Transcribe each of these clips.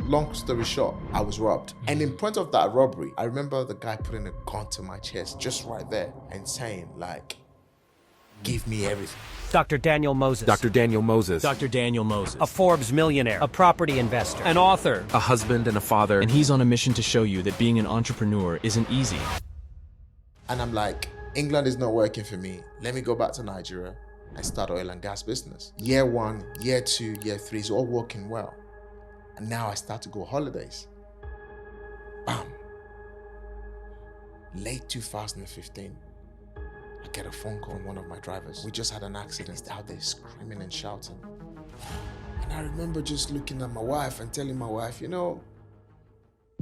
long story short, I was robbed. And in point of that robbery, I remember the guy putting a gun to my chest just right there and saying like, give me everything. Dr. Daniel Moses. Dr. Daniel Moses. Dr. Daniel Moses. A Forbes millionaire, a property investor, an author, A husband and a father. And he's on a mission to show you that being an entrepreneur isn't easy. And I'm like, England is not working for me. Let me go back to Nigeria and start oil and gas business. Year 1, year 2, year 3 is all working well. And now I start to go holidays. Bam. Late 2015. I get a phone call from one of my drivers. We just had an accident. He's out there screaming and shouting. And I remember just looking at my wife and telling my wife, you know,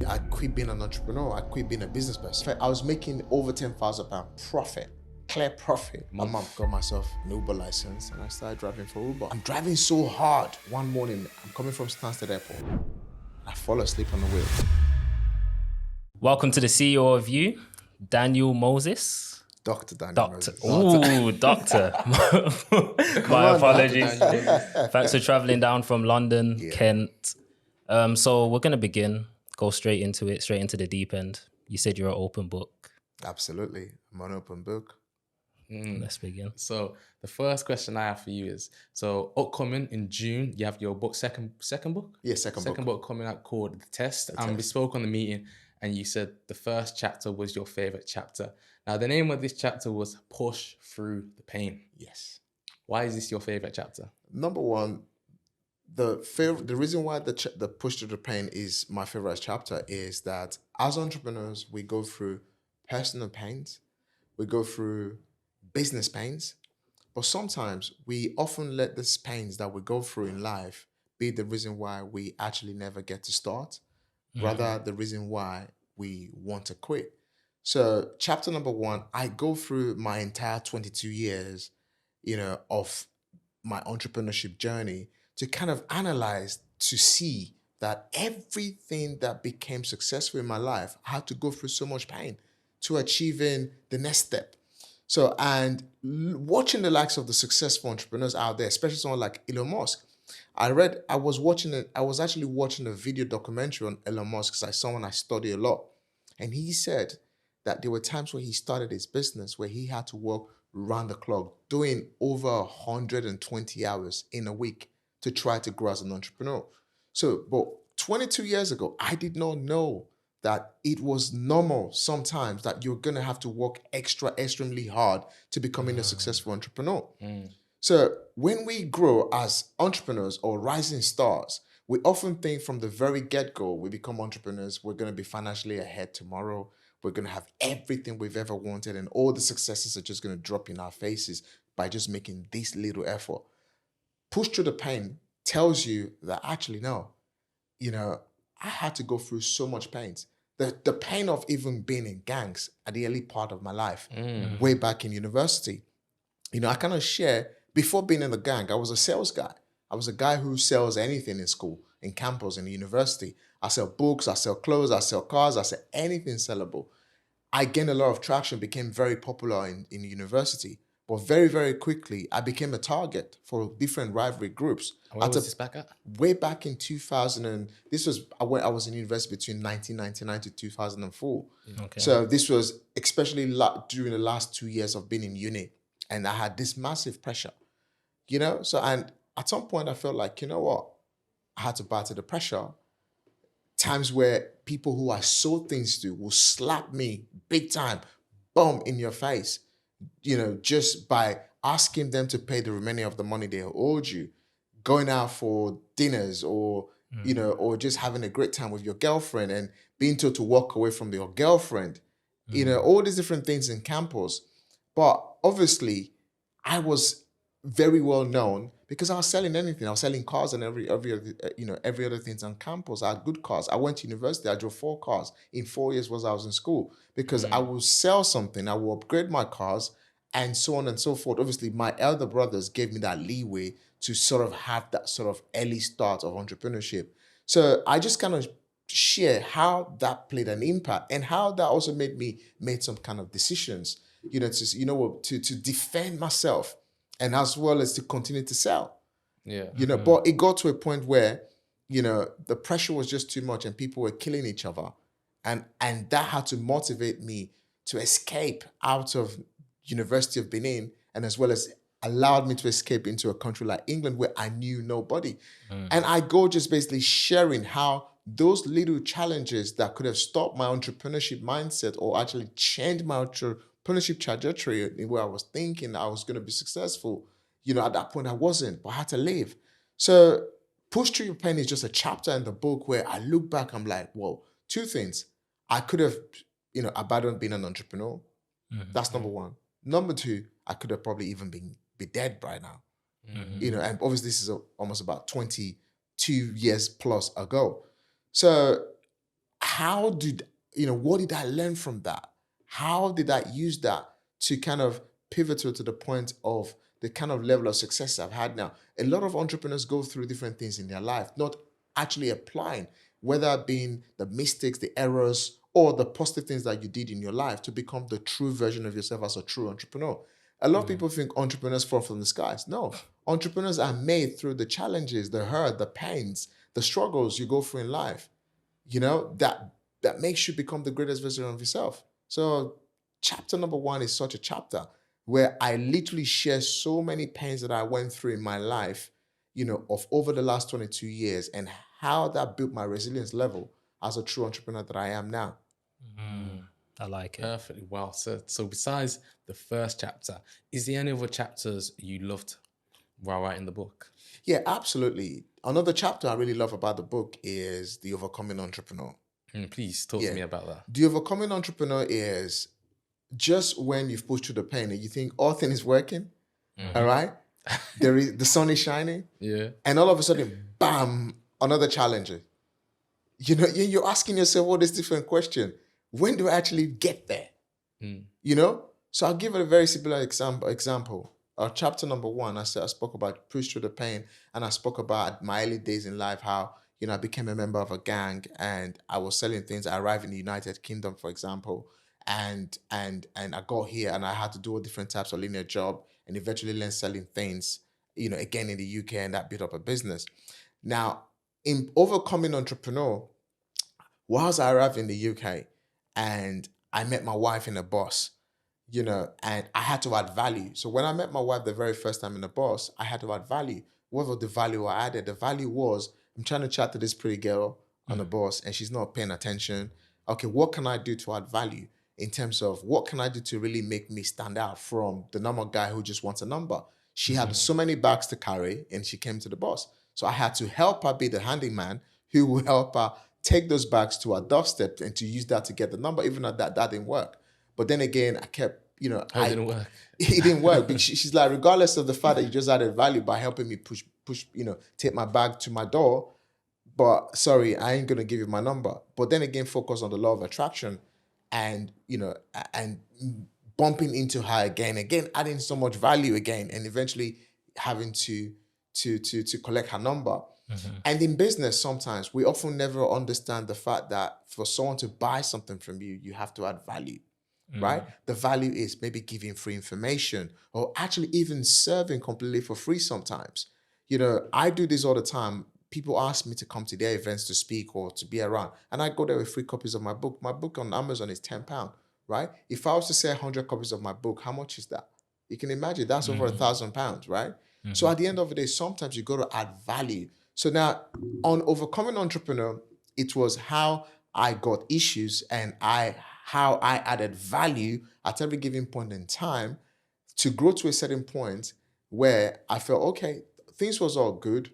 I quit being an entrepreneur. I quit being a business person. I was making over £10,000 profit, clear profit a month. Got myself an Uber license and I started driving for Uber. I'm driving so hard. One morning, I'm coming from Stansted Airport. I fall asleep on the wheel. Welcome to the CEO of You, Daniel Moses. Dr. Daniel Doctor. Moses. Ooh, doctor. My apologies. Thanks for traveling down from London, Kent. So we're going to begin, go straight into the deep end. You said you're an open book. Absolutely. I'm an open book. Let's begin. So the first question I have for you is, so upcoming in June, you have your book, second book? Yeah, second book coming out called The Test. We spoke on the meeting and you said the first chapter was your favorite chapter. Now, the name of this chapter was Push Through the Pain. Yes. Why is this your favorite chapter? Number one, the reason why the Push Through the Pain is my favorite chapter is that as entrepreneurs, we go through personal pains, we go through business pains, but sometimes we often let these pains that we go through in life be the reason why we actually never get to start, rather the reason why we want to quit. So chapter number 1, I go through my entire 22 years, of my entrepreneurship journey to kind of analyze, to see that everything that became successful in my life, I had to go through so much pain to achieving the next step. So, and watching the likes of the successful entrepreneurs out there, especially someone like Elon Musk, I was actually watching a video documentary on Elon Musk because I saw someone I study a lot. And he said that there were times where he started his business where he had to work round the clock, doing over 120 hours in a week to try to grow as an entrepreneur. So, but 22 years ago, I did not know that it was normal sometimes that you're going to have to work extremely hard to becoming a successful entrepreneur. So when we grow as entrepreneurs or rising stars, we often think from the very get-go, we become entrepreneurs, we're going to be financially ahead tomorrow. We're going to have everything we've ever wanted and all the successes are just going to drop in our faces by just making this little effort. Push Through the Pain tells you that actually, no, I had to go through so much pain. The pain of even being in gangs at the early part of my life, way back in university. I kind of share, before being in the gang, I was a sales guy. I was a guy who sells anything in school, in campus, in university. I sell books, I sell clothes, I sell cars, I sell anything sellable. I gained a lot of traction, became very popular in university. But very, very quickly, I became a target for different rivalry groups. Where was this back at? Way back in 2000, and I was in university between 1999 to 2004. Okay. So this was especially during the last 2 years of being in uni. And I had this massive pressure, So, and at some point I felt like, you know what? I had to battle the pressure. Times where people who I sold things to will slap me big time, boom, in your face, just by asking them to pay the remaining of the money they owed you, going out for dinners or, or just having a great time with your girlfriend and being told to walk away from your girlfriend, all these different things in campus. But obviously I was very well known because I was selling anything. I was selling cars and every other things on campus. I had good cars. I went to university. I drove 4 cars in 4 years while I was in school because I will sell something. I will upgrade my cars and so on and so forth. Obviously, my elder brothers gave me that leeway to sort of have that sort of early start of entrepreneurship. So I just kind of share how that played an impact and how that also made some kind of decisions, to defend myself and as well as to continue to sell. Yeah. But it got to a point where, the pressure was just too much and people were killing each other. And that had to motivate me to escape out of University of Benin, and as well as allowed me to escape into a country like England where I knew nobody. And I go just basically sharing how those little challenges that could have stopped my entrepreneurship mindset or actually changed my entrepreneurship trajectory in where I was thinking I was going to be successful. At that point I wasn't, but I had to leave. So Push Through Your Pain is just a chapter in the book where I look back, I'm like, whoa, two things. I could have, abandoned being an entrepreneur. That's number one. Number two, I could have probably even be dead right now. And obviously this is almost about 22 years plus ago. So what did I learn from that? How did I use that to kind of pivot to the point of the kind of level of success I've had now? A lot of entrepreneurs go through different things in their life, not actually applying, whether it being the mistakes, the errors, or the positive things that you did in your life to become the true version of yourself as a true entrepreneur. A lot of people think entrepreneurs fall from the skies. No, entrepreneurs are made through the challenges, the hurt, the pains, the struggles you go through in life, that makes you become the greatest version of yourself. So chapter number 1 is such a chapter where I literally share so many pains that I went through in my life, of over the last 22 years, and how that built my resilience level as a true entrepreneur that I am now. I like it. Perfectly well said. So besides the first chapter, is there any other chapters you loved while writing the book? Yeah, absolutely. Another chapter I really love about the book is The Overcoming Entrepreneur. Please talk to me about that. The Overcoming Entrepreneur is just when you've pushed through the pain and you think all things is working, all right? The sun is shining. Yeah. And all of a sudden, bam, another challenge. You're asking yourself all these different questions. When do I actually get there? So I'll give it a very similar example. Chapter number 1, I spoke about push through the pain, and I spoke about my early days in life, how I became a member of a gang and I was selling things. I arrived in the United Kingdom, for example, and I got here and I had to do all different types of linear job and eventually learn selling things, again in the UK, and that built up a business. Now, in Overcoming Entrepreneur, whilst I arrived in the UK and I met my wife in a bus, and I had to add value. So when I met my wife the very first time in the bus, I had to add value. What was the value I added? The value was, I'm trying to chat to this pretty girl on the bus and she's not paying attention. Okay, what can I do to add value in terms of what can I do to really make me stand out from the normal guy who just wants a number? She had so many bags to carry and she came to the bus. So I had to help her be the handyman who will help her take those bags to her doorstep and to use that to get the number, even though that didn't work. But then again, I kept, it didn't work. It didn't work. But she's like, regardless of the fact that you just added value by helping me push, take my bag to my door, but sorry, I ain't going to give you my number. But then again, focus on the law of attraction and, and bumping into her again, adding so much value again, and eventually having to collect her number. And in business, sometimes we often never understand the fact that for someone to buy something from you, you have to add value, right? The value is maybe giving free information or actually even serving completely for free sometimes. I do this all the time. People ask me to come to their events to speak or to be around, and I go there with free copies of my book. My book on Amazon is £10, right? If I was to sell 100 copies of my book, how much is that? You can imagine that's over £1,000, right? So at the end of the day, sometimes you got to add value. So now on Overcoming Entrepreneur, it was how I got issues and how I added value at every given point in time to grow to a certain point where I felt, okay, things was all good.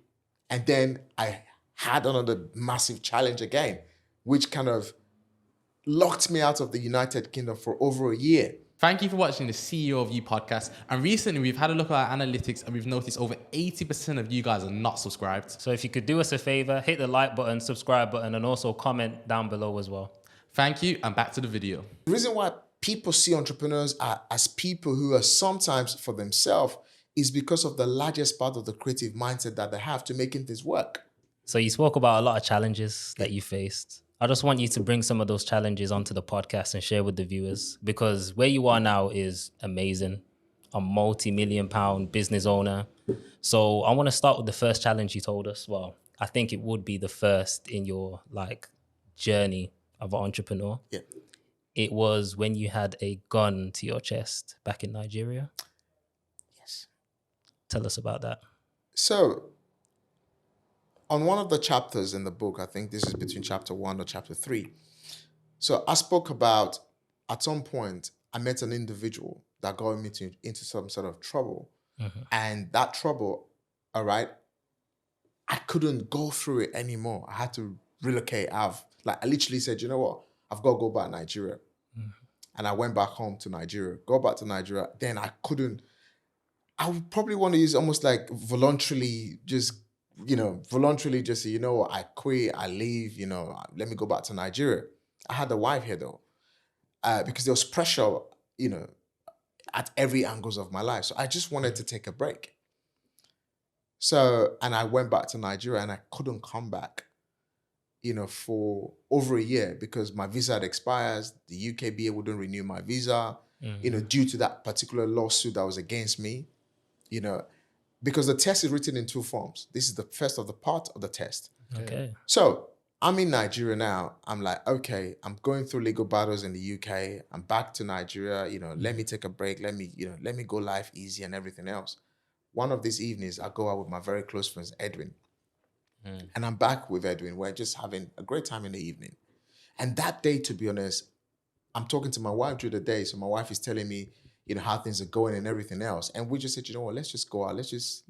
And then I had another massive challenge again, which kind of locked me out of the United Kingdom for over a year. Thank you for watching the CEO of You podcast. And recently we've had a look at our analytics and we've noticed over 80% of you guys are not subscribed. So if you could do us a favor, hit the like button, subscribe button, and also comment down below as well. Thank you, and back to the video. The reason why people see entrepreneurs as people who are sometimes for themselves is because of the largest part of the creative mindset that they have to making things work. So you spoke about a lot of challenges that you faced. I just want you to bring some of those challenges onto the podcast and share with the viewers, because where you are now is amazing. A multi-million-pound business owner. So I want to start with the first challenge you told us. Well, I think it would be the first in your like journey of an entrepreneur. Yeah. It was when you had a gun to your chest back in Nigeria. Yes. Tell us about that. So, on one of the chapters in the book, I think this is between chapter 1 or chapter 3. So, I spoke about at some point, I met an individual that got me into some sort of trouble. And that trouble, all right, I couldn't go through it anymore. I had to relocate. I literally said, you know what? I've got to go back to Nigeria. And I went back home to Nigeria, go back to Nigeria. Then I would probably want to use almost like voluntarily just say, you know what, I quit, I leave, let me go back to Nigeria. I had a wife here though, because there was pressure, at every angles of my life. So I just wanted to take a break. So, and I went back to Nigeria and I couldn't come back, for over a year because my visa had expired. The UKBA wouldn't renew my visa, due to that particular lawsuit that was against me, because the test is written in 2 forms. This is the first of the part of the test. Okay. So I'm in Nigeria now. I'm like, okay, I'm going through legal battles in the UK. I'm back to Nigeria. Let me take a break. Let me go life easy and everything else. One of these evenings, I go out with my very close friends, Edwin. And I'm back with Edwin. We're just having a great time in the evening. And that day, to be honest, I'm talking to my wife during the day. So my wife is telling me, how things are going and everything else. And we just said, you know what, let's just go out. Let's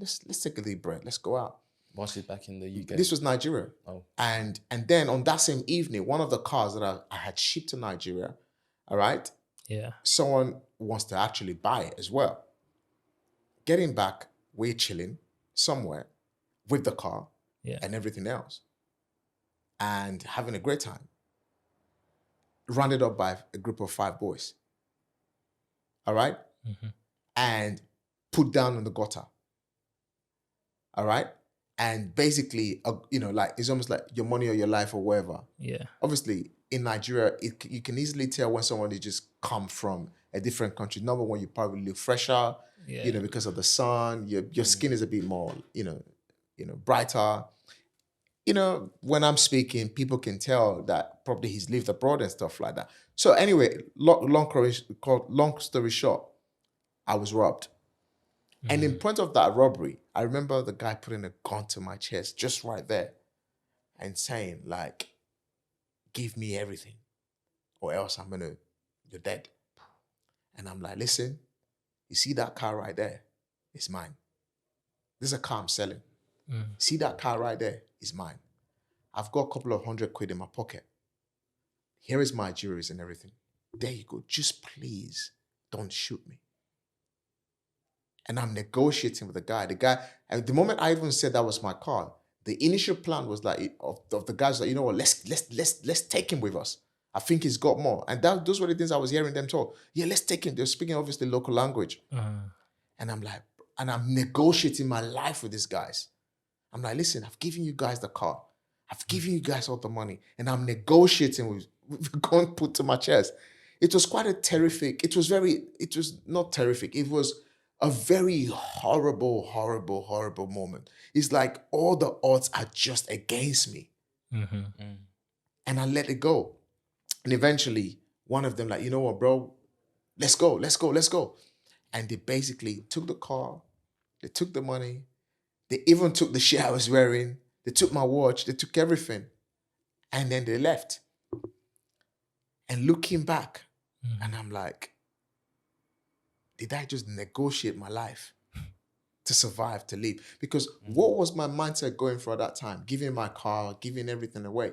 take a deep breath. Let's go out. Once she's back in the UK. This was Nigeria. Oh. And then on that same evening, one of the cars that I had shipped to Nigeria, all right? Yeah. Someone wants to actually buy it as well. Getting back, we're chilling somewhere with the car and everything else and having a great time. Rounded up by a group of 5 boys. All right? And put down in the gutter. All right? And basically, it's almost like your money or your life or whatever. Yeah. Obviously, in Nigeria, you can easily tell when someone is just come from a different country. Number one, you probably look fresher, because of the sun. Your skin is a bit more, brighter. When I'm speaking, people can tell that probably he's lived abroad and stuff like that. So anyway, long story short, I was robbed. And in point of that robbery, I remember the guy putting a gun to my chest just right there and saying, like, give me everything or else you're dead. And I'm like, listen, you see that car right there? It's mine. This is a car I'm selling. See that car right there? It's mine. I've got a couple of 100 quid in my pocket. Here is my jewelry and everything. There you go. Just please don't shoot me. And I'm negotiating with the guy. The guy, and the moment I even said that was my car, the initial plan was like of the guys like, you know what, let's take him with us. I think he's got more. And those were the things I was hearing them talk. Yeah, let's take him. They're speaking obviously local language. And I'm like, and I'm negotiating my life with these guys. I'm like, listen, I've given you guys the car. I've given you guys all the money. And I'm negotiating with going put to my chest. It was quite it was not terrific. It was a very horrible, horrible, horrible moment. It's like all the odds are just against me. And I let it go. And eventually, one of them like, you know what, bro? Let's go. And they basically took the car. They took the money. They even took the shit I was wearing. They took my watch. They took everything. And then they left. And looking back, and I'm like, did I just negotiate my life to survive, to live? Because what was my mindset going for at that time? Giving my car, giving everything away.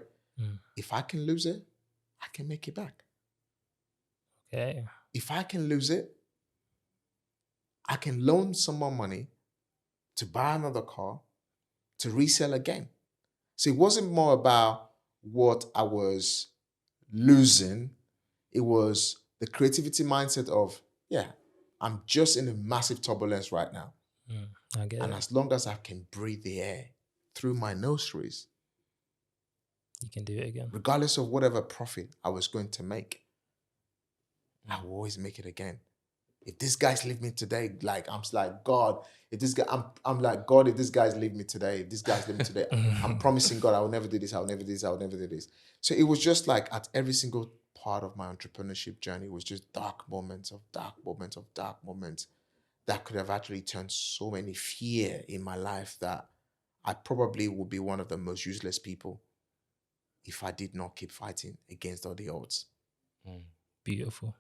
If I can lose it, I can make it back. Okay. If I can lose it, I can loan someone money to buy another car, to resell again. So it wasn't more about what I was losing. It was the creativity mindset of, yeah, I'm just in a massive turbulence right now. I get and it. as long as I can breathe the air through my nostrils, You can do it again. regardless of whatever profit I was going to make, I will always make it again. If these guys leave me today, like I'm like, God, if this guy, I'm like, God, if these guys leave me today, if these guys leave me today, I'm promising God I will never do this, I will never do this, I will never do this. So it was just like at every single part of my entrepreneurship journey was just dark moments of dark moments of dark moments that could have actually turned so many fear in my life that I probably would be one of the most useless people if I did not keep fighting against all the odds. Beautiful.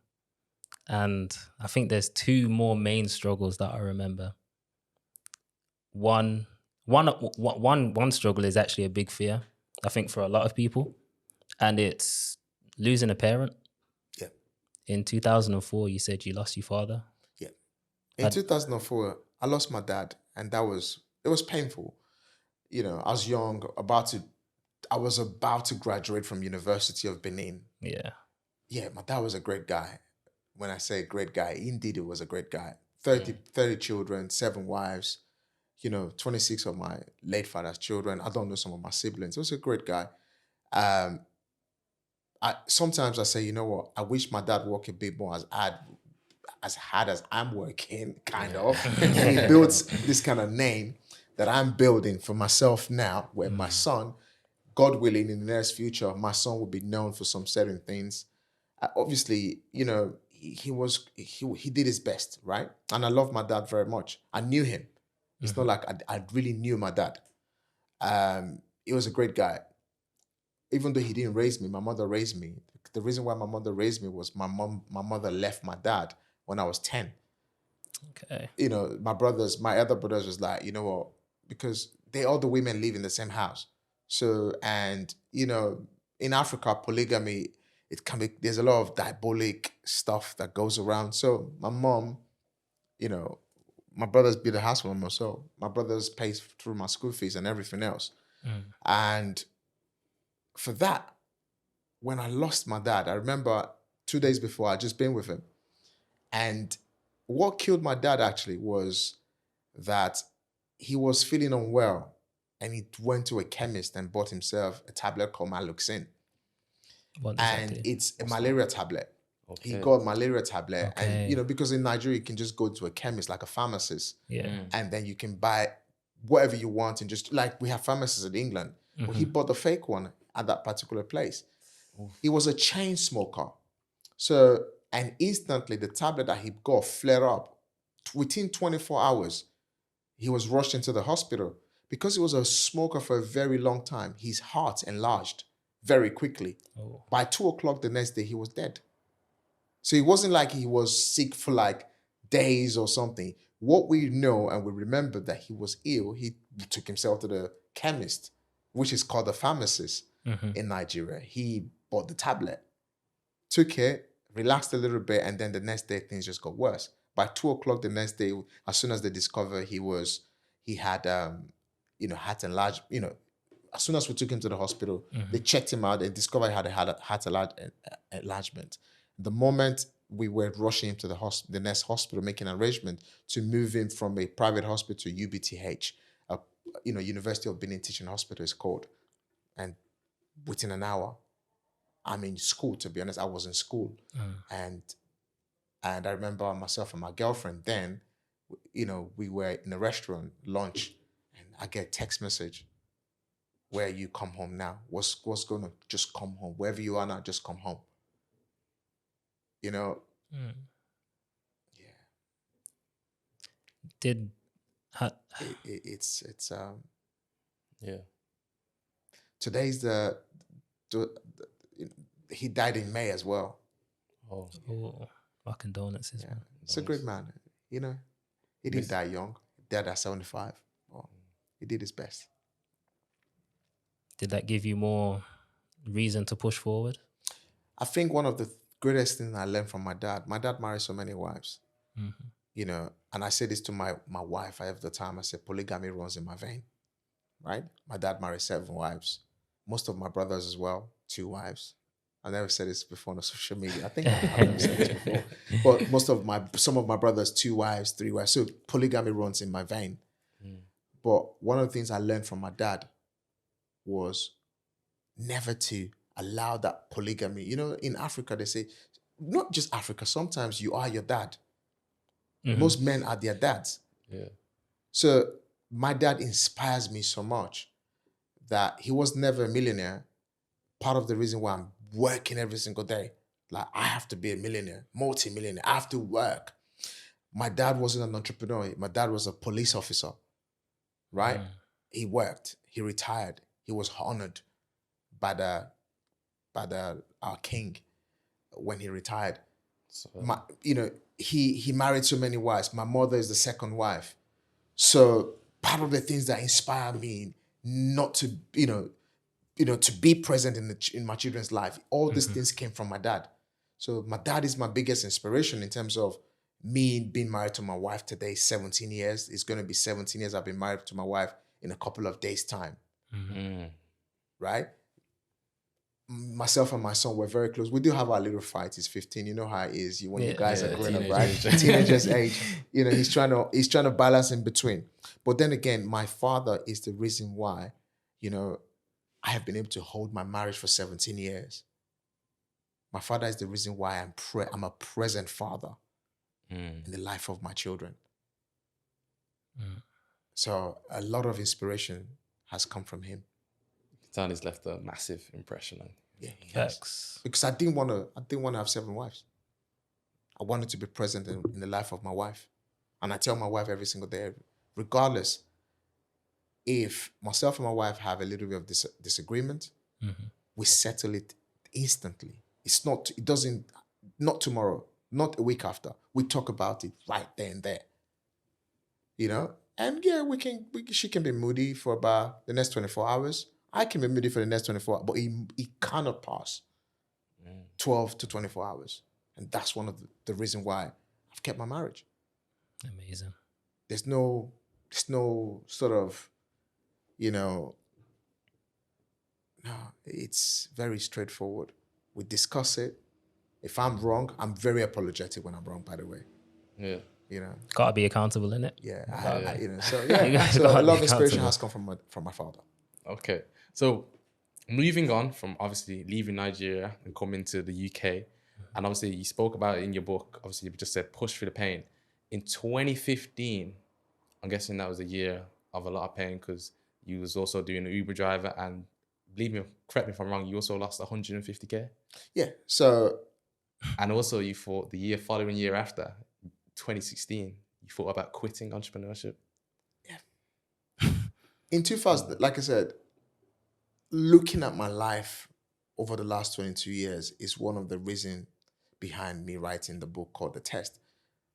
And I think there's two more main struggles that I remember. One struggle is actually a big fear, I think, for a lot of people, and it's losing a parent. Yeah. In 2004, you said you lost your father. Yeah. In 2004, I lost my dad, and it was painful. You know, I was young, I was about to graduate from University of Benin. Yeah. Yeah, my dad was a great guy. When I say great guy, indeed it was a great guy. 30 children, 7 wives, 26 of my late father's children. I don't know some of my siblings. He was a great guy. Sometimes I say, you know what? I wish my dad worked a bit more as hard as I'm working, kind of. He built this kind of name that I'm building for myself now, where my son, God willing, in the next future, my son will be known for some certain things. Obviously, he did his best, right? And I love my dad very much. I knew him. It's not like I really knew my dad. He was a great guy. Even though he didn't raise me, my mother raised me. The reason why my mother raised me was my mother left my dad when I was 10. Okay. My other brothers was like, you know what? Because all the women live in the same house. So, and, in Africa, polygamy, there's a lot of diabolic stuff that goes around. So my mom, my brothers built a house for me, so my brothers pay through my school fees and everything else. And for that, when I lost my dad, I remember 2 days before, I'd just been with him. And what killed my dad actually was that he was feeling unwell and he went to a chemist and bought himself a tablet called Maluxin. What does that And do? it's a malaria tablet. Okay. He got malaria tablet. Okay. And, because in Nigeria, you can just go to a chemist, like a pharmacist. Yeah. And then you can buy whatever you want. And just like we have pharmacists in England. Well, he bought the fake one at that particular place. He was a chain smoker. So, and instantly the tablet that he got flared up. Within 24 hours, he was rushed into the hospital. Because he was a smoker for a very long time, his heart enlarged very quickly. Oh. By 2:00 the next day, he was dead. So it wasn't like he was sick for like days or something. What we know and we remember that he was ill, he took himself to the chemist, which is called a pharmacist in Nigeria. He bought the tablet, took it, relaxed a little bit, and then the next day things just got worse. By 2:00 the next day, as soon as they discovered he had heart enlarged, as soon as we took him to the hospital, they checked him out and discovered he had a heart enlargement. The moment we were rushing him to the next hospital, making an arrangement to move him from a private hospital to UBTH, University of Benin Teaching Hospital is called. And within an hour, I'm in school, to be honest. I was in school. And I remember myself and my girlfriend then, we were in a restaurant, lunch, and I get a text message. Where you come home now? What's going on? Just come home. Wherever you are now, just come home. Yeah. It's Yeah. Today's he died in May as well. Oh. Oh, my condolences, man. It's a great man. He didn't die young. He died at 75. Well, he did his best. Did that give you more reason to push forward? I think one of the greatest things I learned from my dad married so many wives, and I say this to my wife every the time. I say polygamy runs in my vein, right? My dad married 7 wives. Most of my brothers as well, 2 wives. I never said this before on social media. I think I've never said this before. But some of my brothers, 2 wives, 3 wives. So polygamy runs in my vein. But one of the things I learned from my dad was never to allow that polygamy. In Africa, they say, not just Africa, sometimes you are your dad. Most men are their dads. Yeah. So my dad inspires me so much that he was never a millionaire. Part of the reason why I'm working every single day, like I have to be a millionaire, multi-millionaire. I have to work. My dad wasn't an entrepreneur. My dad was a police officer, right? He worked. He retired. He was honored by our king when he retired. So, He married so many wives. My mother is the second wife. So part of the things that inspire me not to, to be present in my children's life, all these things came from my dad. So my dad is my biggest inspiration in terms of me being married to my wife today, 17 years. It's going to be 17 years I've been married to my wife in a couple of days' time. Right? Myself and my son were very close. We do have our little fight. He's 15. You know how it is. When you guys are growing up, right? Teenagers age. He's trying to balance in between. But then again, my father is the reason why, I have been able to hold my marriage for 17 years. My father is the reason why I'm a present father in the life of my children. So a lot of inspiration has come from him. Tan has left a massive impression on. Yeah, yes. Because I didn't want to have 7 wives. I wanted to be present in the life of my wife. And I tell my wife every single day, regardless, if myself and my wife have a little bit of disagreement, we settle it instantly. Not tomorrow, not a week after. We talk about it right there and there. And yeah, she can be moody for about the next 24 hours. I can be moody for the next 24 hours, but it cannot pass 12 to 24 hours. And that's one of the reasons why I've kept my marriage. Amazing. There's no sort of, no, it's very straightforward. We discuss it. If I'm wrong, I'm very apologetic when I'm wrong, by the way. Yeah. Gotta be accountable, innit? Yeah. So a lot of inspiration has come from my father. Okay. So moving on from obviously leaving Nigeria and coming to the UK, and obviously you spoke about it in your book, obviously you just said push through the pain. In 2015, I'm guessing that was a year of a lot of pain because you was also doing an Uber driver, and believe me, correct me if I'm wrong, you also lost 150K. Yeah. So, and also you thought the year following year after, 2016, you thought about quitting entrepreneurship. Yeah. In 2000, like I said, looking at my life over the last 22 years is one of the reasons behind me writing the book called The Test,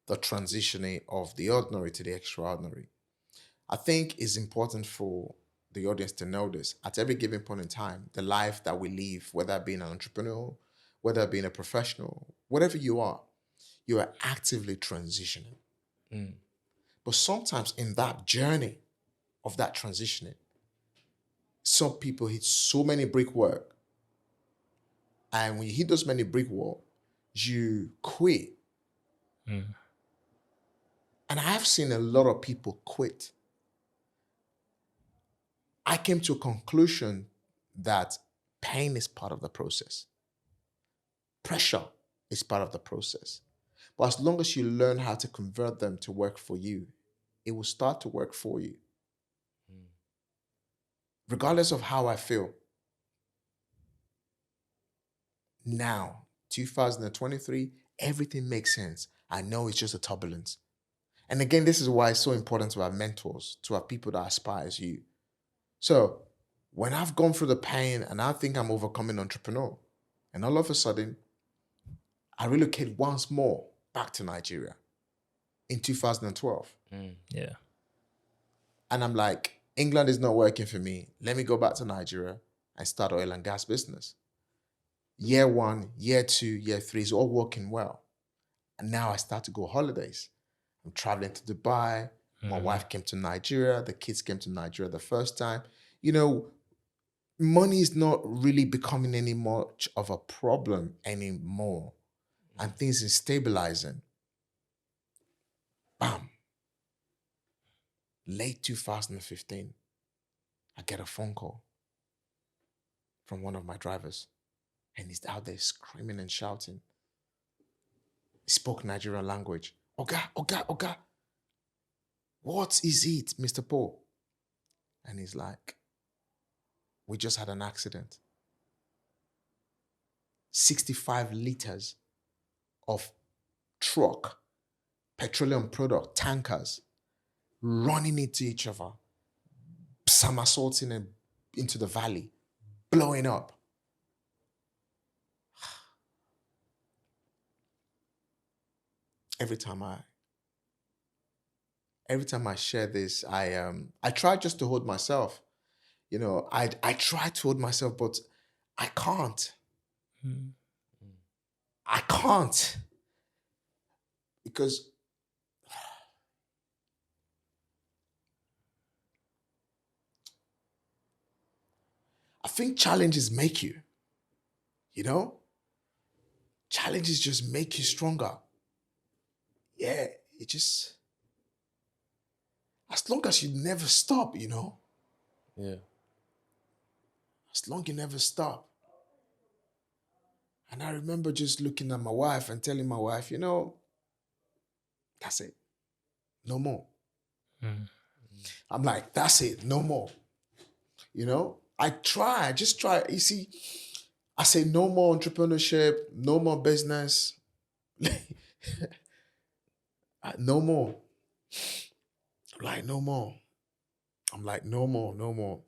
the transitioning of the ordinary to the extraordinary. I think it's important for the audience to know this. At every given point in time, the life that we live, whether being an entrepreneur, whether being a professional, whatever you are actively transitioning. But sometimes in that journey of that transitioning, some people hit so many brick work. And when you hit those many brick wall, you quit. And I have seen a lot of people quit. I came to a conclusion that pain is part of the process. Pressure is part of the process. But as long as you learn how to convert them to work for you, it will start to work for you. Regardless of how I feel. Now, 2023, everything makes sense. I know it's just a turbulence. And again, this is why it's so important to have mentors, to have people that aspire as you. So when I've gone through the pain and I think I'm overcoming entrepreneur, and all of a sudden, I relocate once more back to Nigeria in 2012. Yeah. And I'm like, England is not working for me. Let me go back to Nigeria and start oil and gas business. Year 1, year 2, year 3 is all working well. And now I start to go holidays. I'm traveling to Dubai. My wife came to Nigeria. The kids came to Nigeria the first time. Money is not really becoming any much of a problem anymore. And things are stabilizing. Bam. Late 2015, I get a phone call from one of my drivers. And he's out there screaming and shouting. He spoke Nigerian language. Oga, what is it, Mr. Paul? And he's like, we just had an accident. 65 liters of truck, petroleum product, tankers, running into each other, somersaulting into the valley, blowing up. Every time I share this, I try just to hold myself. You know, I try to hold myself, but I can't. I can't. Because I think challenges make you, you know? Challenges just make you stronger. Yeah, it just, as long as you never stop, you know? Yeah. As long as you never stop. And I remember just looking at my wife and telling my wife, you know, that's it. No more. I'm like, that's it. No more. You know, I just try. You see, I say no more entrepreneurship, no more business. No more. I'm like, no more. I'm like, no more, no more.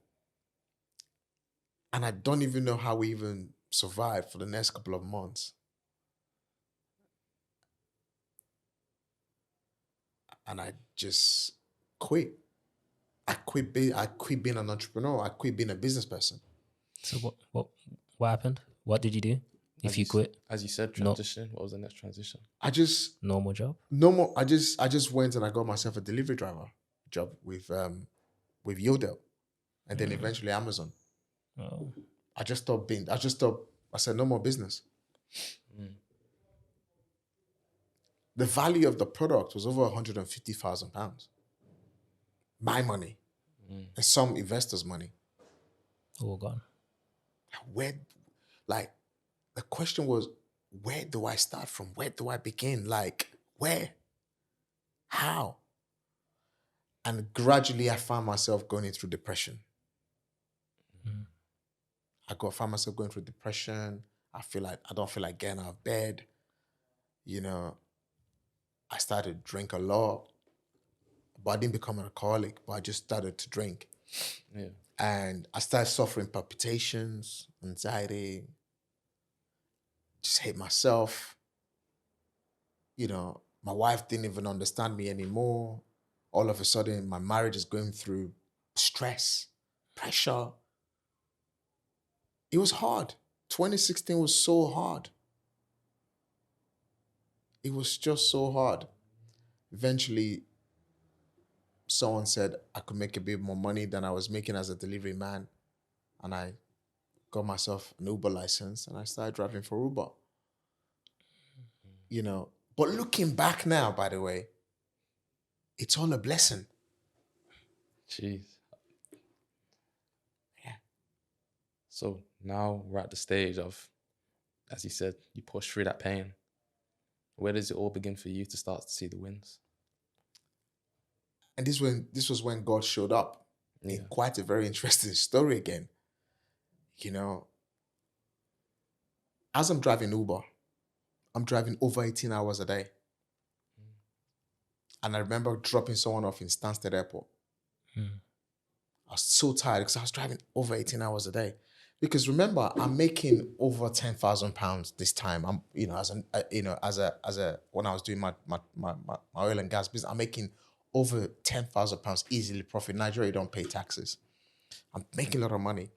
And I don't even know how we even survive for the next couple of months. And I just quit. I quit being an entrepreneur. I quit being a business person. So what happened? What did you do? If you quit, As you said, transition. What was the next transition? I just normal job. no more. I just went and I got myself a delivery driver job with Yodel, and then eventually Amazon. Oh. I said no more business. The value of the product was over £150,000. My money. And some investors' money. All gone. The question was, where do I start from? Where do I begin? Like, where? How? And gradually I found myself going through depression. Found myself going through depression. I don't feel like getting out of bed. You know, I started to drink a lot, but I didn't become an alcoholic, but I just started to drink. Yeah. And I started suffering palpitations, anxiety, just hate myself. You know, my wife didn't even understand me anymore. All of a sudden, my marriage is going through stress, pressure. It was hard. 2016 was so hard. It was just so hard. Eventually, someone said I could make a bit more money than I was making as a delivery man. And I got myself an Uber license and I started driving for Uber. You know, but looking back now, by the way, it's all a blessing. Jeez. Yeah. So now we're at the stage of, as you said, you push through that pain. Where does it all begin for you to start to see the wins? And this was when God showed up. In quite a very interesting story again. You know, as I'm driving Uber, I'm driving over 18 hours a day. And I remember dropping someone off in Stansted Airport. I was so tired because I was driving over 18 hours a day. Because remember, I'm making over £10,000 this time. I'm, you know, when I was doing my oil and gas business, I'm making over £10,000 easily profit. Nigeria, you don't pay taxes. I'm making a lot of money.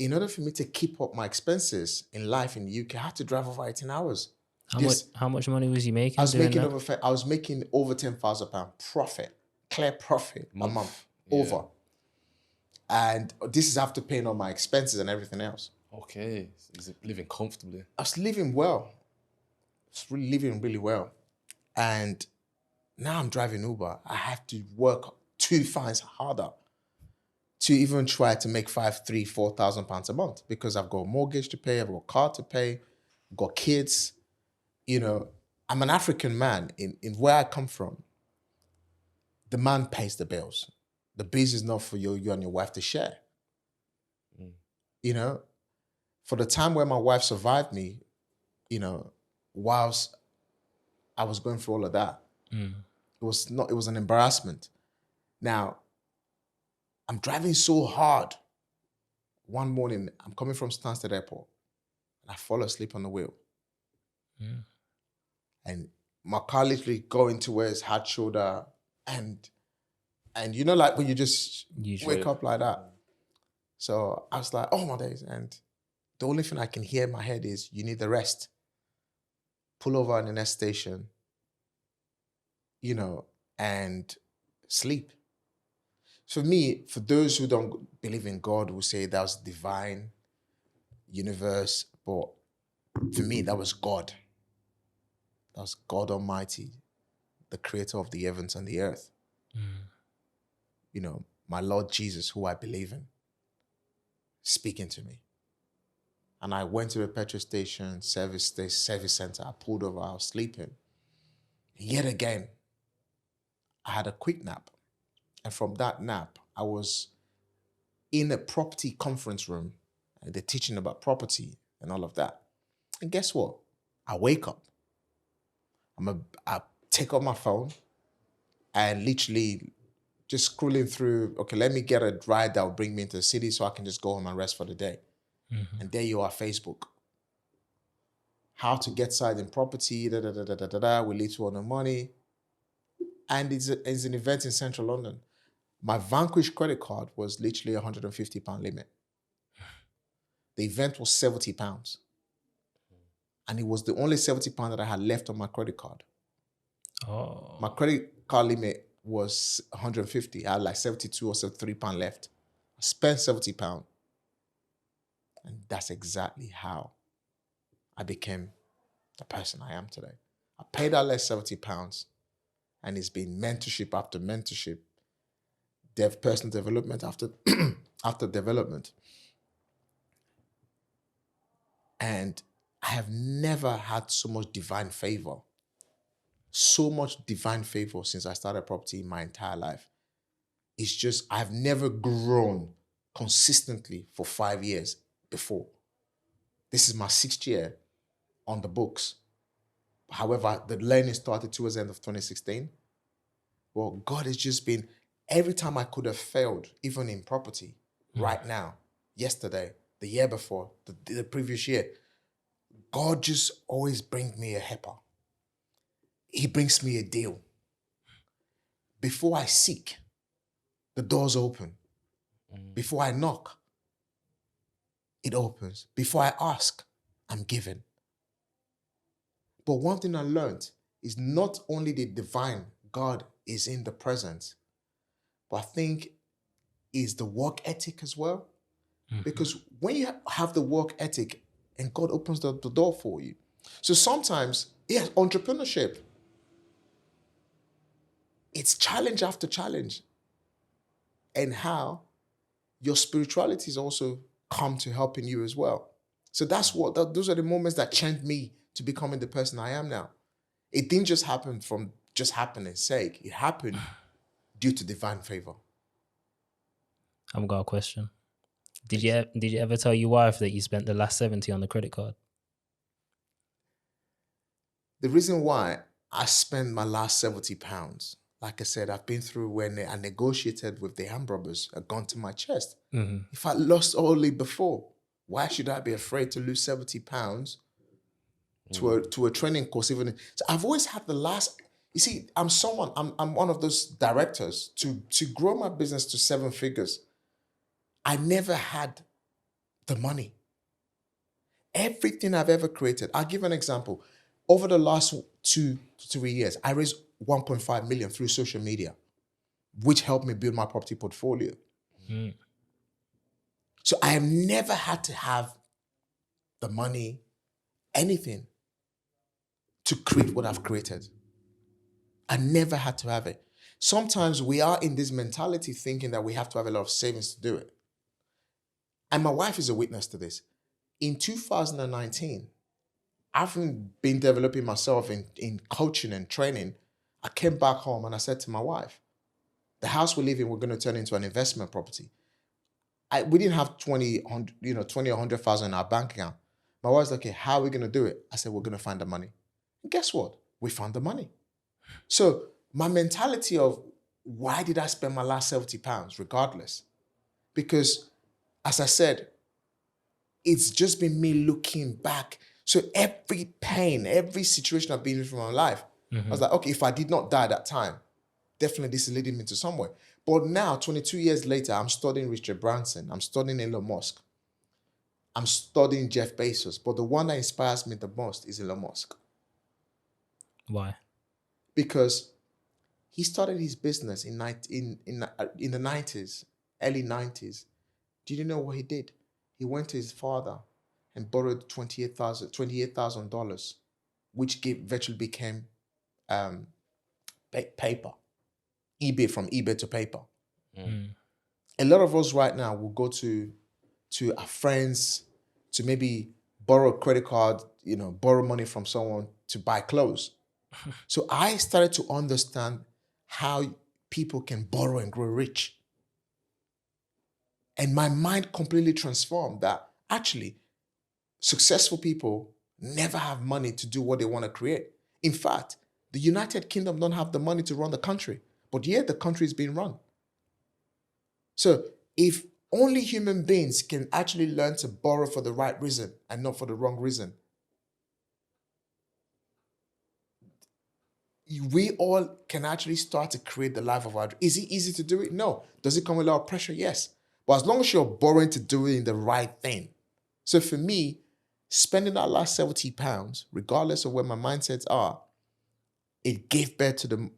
In order for me to keep up my expenses in life in the UK, I had to drive over 18 hours. How much money was you making? I was making over £10,000 profit, clear profit a month, over. And this is after paying all my expenses and everything else. Okay, is it living comfortably? I was living well. I was really living really well. And now I'm driving Uber. I have to work 2 times harder to even try to make £4,000 a month because I've got a mortgage to pay, I've got a car to pay, I've got kids, you know. I'm an African man. In where I come from, the man pays the bills. The bills is not for you and your wife to share. You know, for the time where my wife survived me, you know, whilst I was going through all of that, it was an embarrassment. Now, I'm driving so hard. One morning, I'm coming from Stansted Airport, and I fall asleep on the wheel. And my car literally going towards hard shoulder, and you know, like when you just wake up like that. So I was like, oh my days. And the only thing I can hear in my head is, you need the rest. Pull over at the next station, you know, and sleep. For me, for those who don't believe in God, will say that was divine, universe, but for me, that was God. That was God Almighty, the creator of the heavens and the earth. You know, my Lord Jesus, who I believe in, speaking to me. And I went to the petrol station, service center. I pulled over, I was sleeping. Yet again, I had a quick nap. And from that nap, I was in a property conference room, and they're teaching about property and all of that. And guess what? I wake up. I take up my phone and literally just scrolling through, okay, let me get a ride that will bring me into the city so I can just go home and rest for the day. And there you are, Facebook. How to get started in property, with little or no money. And it's an event in central London. My Vanquish credit card was literally £150 limit. The event was £70. And it was the only £70 that I had left on my credit card. Oh. My credit card limit was 150. I had like 72 or 73 pound left. I spent 70 pound. And that's exactly how I became the person I am today. I paid that less 70 pounds, and it's been mentorship after mentorship, personal development after after development. And I have never had so much divine favor. So much divine favor since I started property in my entire life. It's just, I've never grown consistently for 5 years before. This is my 6th year on the books. However, the learning started towards the end of 2016. Well, God has just been, every time I could have failed, even in property, right now, yesterday, the year before, the previous year, God just always brings me a helper. He brings me a deal. Before I seek, the doors open. Before I knock, it opens. Before I ask, I'm given. But one thing I learned is not only the divine God is in the present, but I think is the work ethic as well. Because when you have the work ethic and God opens the door for you. So sometimes, yes, entrepreneurship, it's challenge after challenge. And how your spirituality is also come to helping you as well. So those are the moments that changed me to becoming the person I am now. It didn't just happen from just happening's sake. It happened due to divine favor. I've got a question. Did you ever tell your wife that you spent the last 70 on the credit card? The reason why I spent my last 70 pounds, like I said, I've been through when I negotiated with the hand robbers, a gun to my chest. If I lost only before, why should I be afraid to lose 70 pounds to a training course? Even so, I've always had the last. You see, I'm one of those directors to grow my business to 7 figures. I never had the money. Everything I've ever created. I'll give an example. Over the last 2 to 3 years, I raised 1.5 million through social media, which helped me build my property portfolio. So I have never had to have the money, anything, to create what I've created. I never had to have it. Sometimes we are in this mentality thinking that we have to have a lot of savings to do it. And my wife is a witness to this. In 2019, having been developing myself in coaching and training, I came back home and I said to my wife, the house we live in, we're going to turn into an investment property. We didn't have 20 or 100,000 in our bank account. My wife's like, okay, how are we going to do it? I said, we're going to find the money. And guess what? We found the money. So my mentality of why did I spend my last 70 pounds regardless? Because as I said, it's just been me looking back. So every pain, every situation I've been in from my life, I was like, okay, if I did not die at that time, definitely this is leading me to somewhere. But now, 22 years later, I'm studying Richard Branson. I'm studying Elon Musk. I'm studying Jeff Bezos. But the one that inspires me the most is Elon Musk. Why? Because he started his business in the 90s, early 90s. Did you know what he did? He went to his father and borrowed $28,000, which virtually became paper. From eBay to paper. A lot of us right now will go to our friends to maybe borrow a credit card, borrow money from someone to buy clothes. So I started to understand how people can borrow and grow rich. And my mind completely transformed that actually successful people never have money to do what they want to create. In fact, the United Kingdom don't have the money to run the country, but yet the country is being run. So if only human beings can actually learn to borrow for the right reason and not for the wrong reason, we all can actually start to create the life of our dream. Is it easy to do it? No. Does it come with a lot of pressure? Yes. But as long as you're borrowing to do it in the right thing. So for me, spending that last 70 pounds, regardless of where my mindsets are, it gave birth to the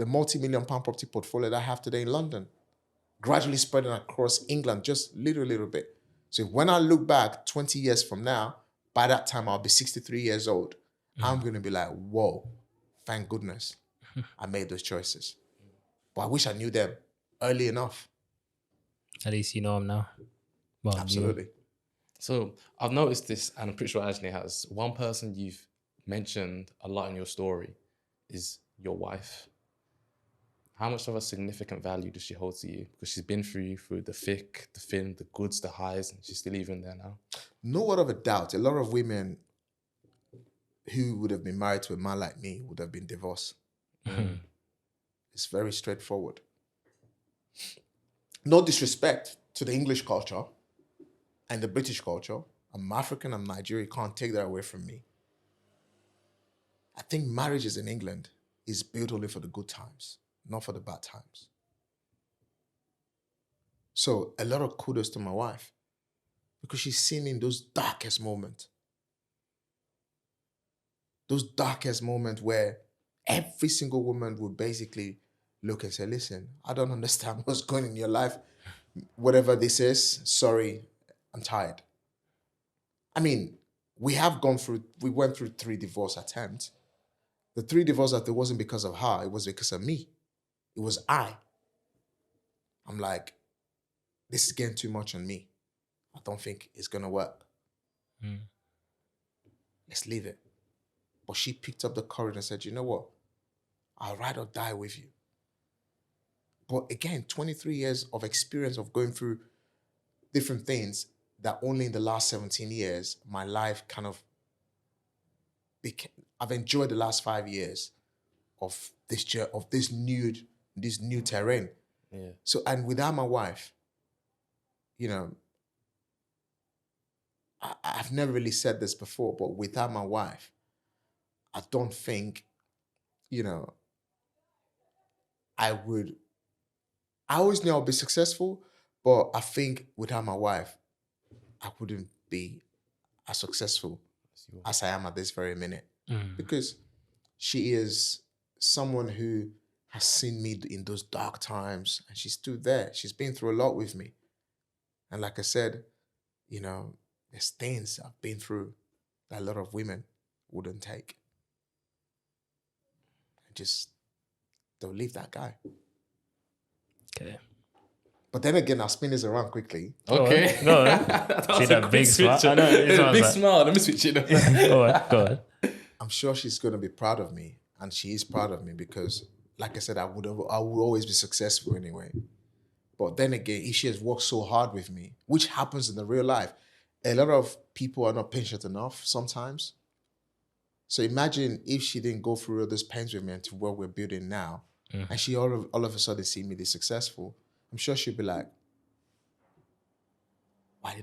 multi-million pound property portfolio that I have today in London, gradually spreading across England, just little bit. So when I look back 20 years from now, by that time I'll be 63 years old. I'm going to be like, whoa, thank goodness I made those choices. But I wish I knew them early enough. At least you know him now. Well, Absolutely. So I've noticed this, and I'm pretty sure Ajene has. One person you've mentioned a lot in your story is your wife. How much of a significant value does she hold to you? Because she's been through the thick, the thin, the goods, the highs, and she's still even there now. No word of a doubt, a lot of women who would have been married to a man like me would have been divorced. It's very straightforward. No disrespect to the English culture and the British culture. I'm African, I'm Nigerian, you can't take that away from me. I think marriages in England is built only for the good times, not for the bad times. So a lot of kudos to my wife because she's seen in those darkest moments. Those darkest moments where every single woman would basically look and say, listen, I don't understand what's going on in your life. Whatever this is, sorry, I'm tired. I mean, we went through 3 divorce attempts. The 3 divorce attempts, it wasn't because of her, it was because of me. It was I. I'm like, this is getting too much on me. I don't think it's gonna work. Let's leave it. But she picked up the courage and said, you know what? I'll ride or die with you. But again, 23 years of experience of going through different things that only in the last 17 years, my life kind of I've enjoyed the last 5 years of this new terrain. Yeah. So, and without my wife, I've never really said this before, but without my wife, I don't think, I always knew I'd be successful, but I think without my wife, I wouldn't be as successful as I am at this very minute. Because she is someone who has seen me in those dark times and she's still there. She's been through a lot with me. And like I said, there's things I've been through that a lot of women wouldn't take. Just don't leave that guy. Okay. But then again, I'll spin this around quickly. Okay. Go on. See that big smile? I know. It sounds Big like- smile. Let me switch it. Go on. Go on. I'm sure she's going to be proud of me, and she is proud of me because, like I said, I would always be successful anyway. But then again, if she has worked so hard with me, which happens in the real life, a lot of people are not patient enough sometimes. So imagine if she didn't go through all those pains with me and to what we're building now, and she all of a sudden see me this successful. I'm sure she'll be like, why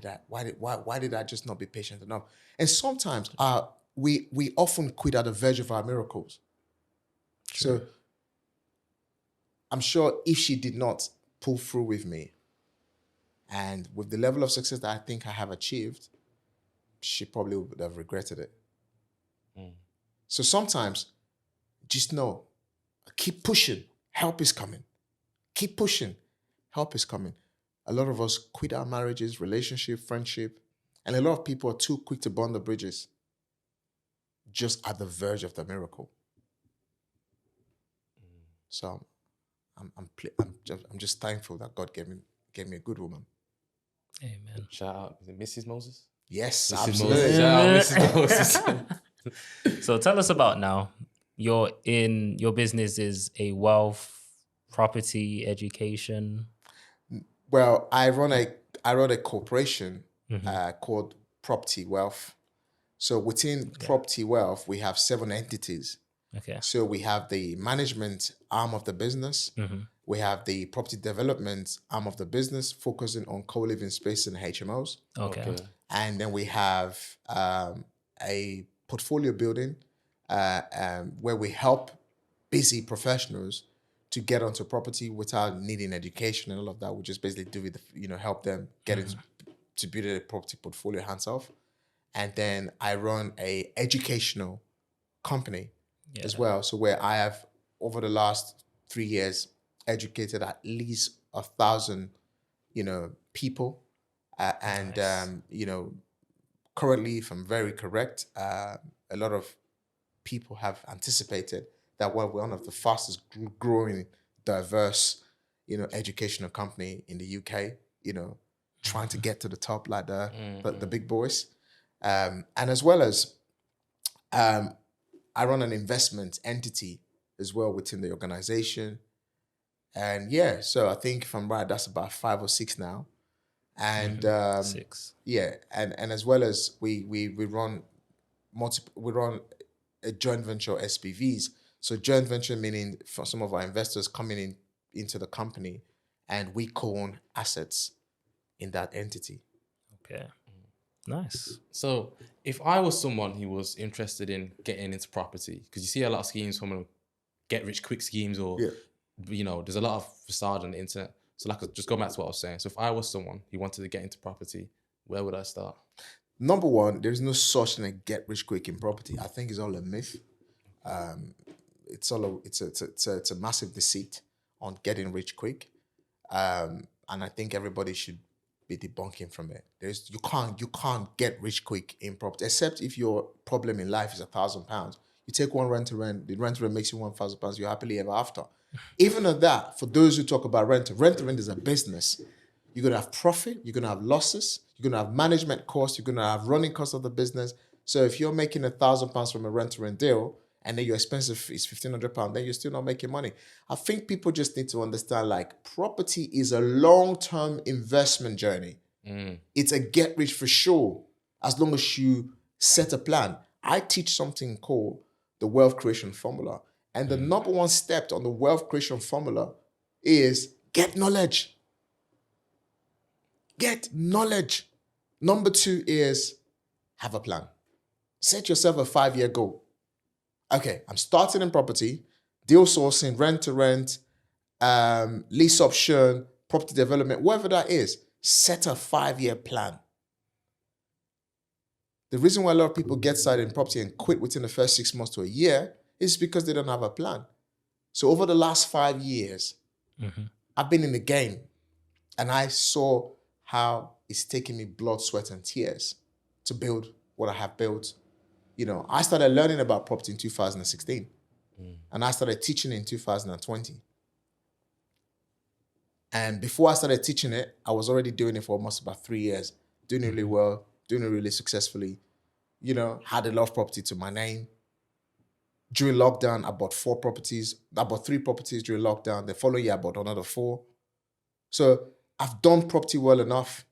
did I just not be patient enough? And sometimes we often quit at the verge of our miracles. So I'm sure if she did not pull through with me, and with the level of success that I think I have achieved, she probably would have regretted it. So sometimes just know, keep pushing. Help is coming. Keep pushing. Help is coming. A lot of us quit our marriages, relationship, friendship, and a lot of people are too quick to burn the bridges just at the verge of the miracle. So I'm just thankful that God gave me a good woman. Amen. Shout out. Is it Mrs. Moses? Yes, Mrs. absolutely. Moses. Shout out Mrs. Moses. So tell us about now. Your business is a wealth, property, education. Well, I run a corporation called Property Wealth. So within Property Wealth, we have 7 entities. Okay. So we have the management arm of the business. Mm-hmm. We have the property development arm of the business, focusing on co-living space and HMOs. Okay. And then we have a portfolio building where we help busy professionals to get onto property without needing education and all of that. We just basically do it, help them get into to build a property portfolio hands off. And then I run a educational company as well. So where I have, over the last 3 years, educated at least 1,000, people. Currently, if I'm very correct, a lot of people have anticipated that we're one of the fastest growing, diverse, educational company in the UK, trying to get to the top like the big boys. And as well as I run an investment entity as well within the organization. And so I think if I'm right, that's about 5 or 6 now. And 6. Yeah, and as well as we run a joint venture SPVs. So joint venture meaning for some of our investors coming into the company, and we co-own assets in that entity. Okay. Nice. So if I was someone who was interested in getting into property, because you see a lot of schemes from get rich quick schemes, or there's a lot of facade on the internet. So just go back to what I was saying. So if I was someone who wanted to get into property, where would I start? Number one, there's no such thing as get rich quick in property. I think it's all a myth. It's a massive deceit on getting rich quick. And I think everybody should be debunking from it. You can't get rich quick in property, except if your problem in life is £1,000. You take one rent to rent, the rent to rent makes you £1,000, you're happily ever after. Even at that, for those who talk about rent to rent is a business. You're gonna have profit, you're gonna have losses, you're gonna have management costs, you're gonna have running costs of the business. So if you're making £1,000 from a rent to rent deal, and then your expensive is £1,500, then you're still not making money. I think people just need to understand, property is a long-term investment journey. It's a get rich for sure, as long as you set a plan. I teach something called the wealth creation formula. And the number one step on the wealth creation formula is get knowledge. Get knowledge. Number 2 is have a plan. Set yourself a 5-year goal. Okay, I'm starting in property, deal sourcing, rent to rent, lease option, property development, whatever that is. Set a 5-year plan. The reason why a lot of people get started in property and quit within the first 6 months to a year is because they don't have a plan. So over the last 5 years, I've been in the game, and I saw how it's taken me blood, sweat, and tears to build what I have built. I started learning about property in 2016, and I started teaching in 2020. And before I started teaching it, I was already doing it for almost about 3 years, doing it really well, doing it really successfully. You know, had a lot of property to my name. During lockdown, I bought 4 properties. I bought 3 properties during lockdown. The following year, I bought another 4. So I've done property well enough.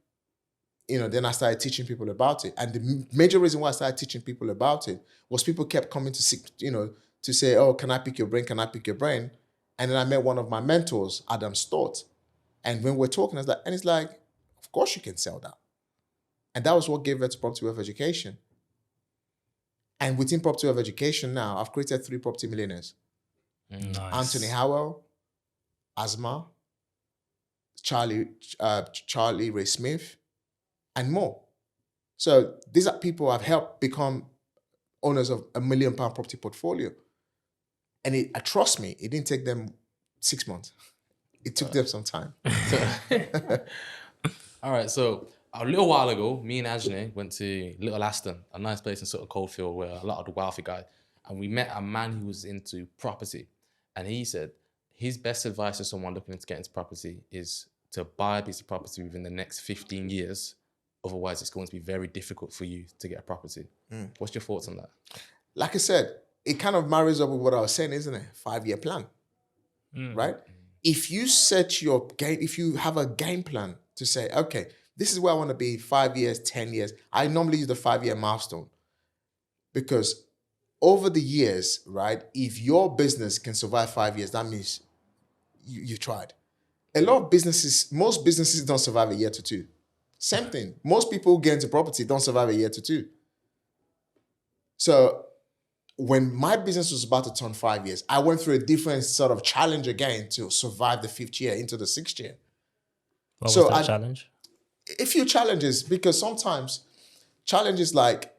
You know, then I started teaching people about it. And the major reason why I started teaching people about it was people kept coming to see, you know, to say, oh, can I pick your brain? Can I pick your brain? And then I met one of my mentors, Adam Stott. And when we're talking, and it's like, of course you can sell that. And that was what gave birth to Property Wealth Education. And within Property Wealth Education now, I've created 3 property millionaires. Nice. Anthony Howell, Asma, Charlie Ray Smith, and more. So these are people I've helped become owners of £1 million property portfolio. And trust me, it didn't take them 6 months. It took them some time. All right, so a little while ago, me and Ajene went to Little Aston, a nice place in Sutton Coldfield where a lot of the wealthy guys, and we met a man who was into property. And he said his best advice to someone looking to get into property is to buy a piece of property within the next 15 years. Otherwise, it's going to be very difficult for you to get a property. What's your thoughts on that? Like I said, it kind of marries up with what I was saying, isn't it? 5-year plan, right? If you set your game, if you have a game plan to say, okay, this is where I want to be 5 years, 10 years. I normally use the 5-year milestone because over the years, right, if your business can survive 5 years, that means you tried. A lot of businesses, most businesses don't survive a year to 2. Same thing. Most people who get into property don't survive a year to 2. So when my business was about to turn 5 years, I went through a different sort of challenge again to survive the 5th year into the 6th year. What was that challenge? A few challenges, because sometimes challenges like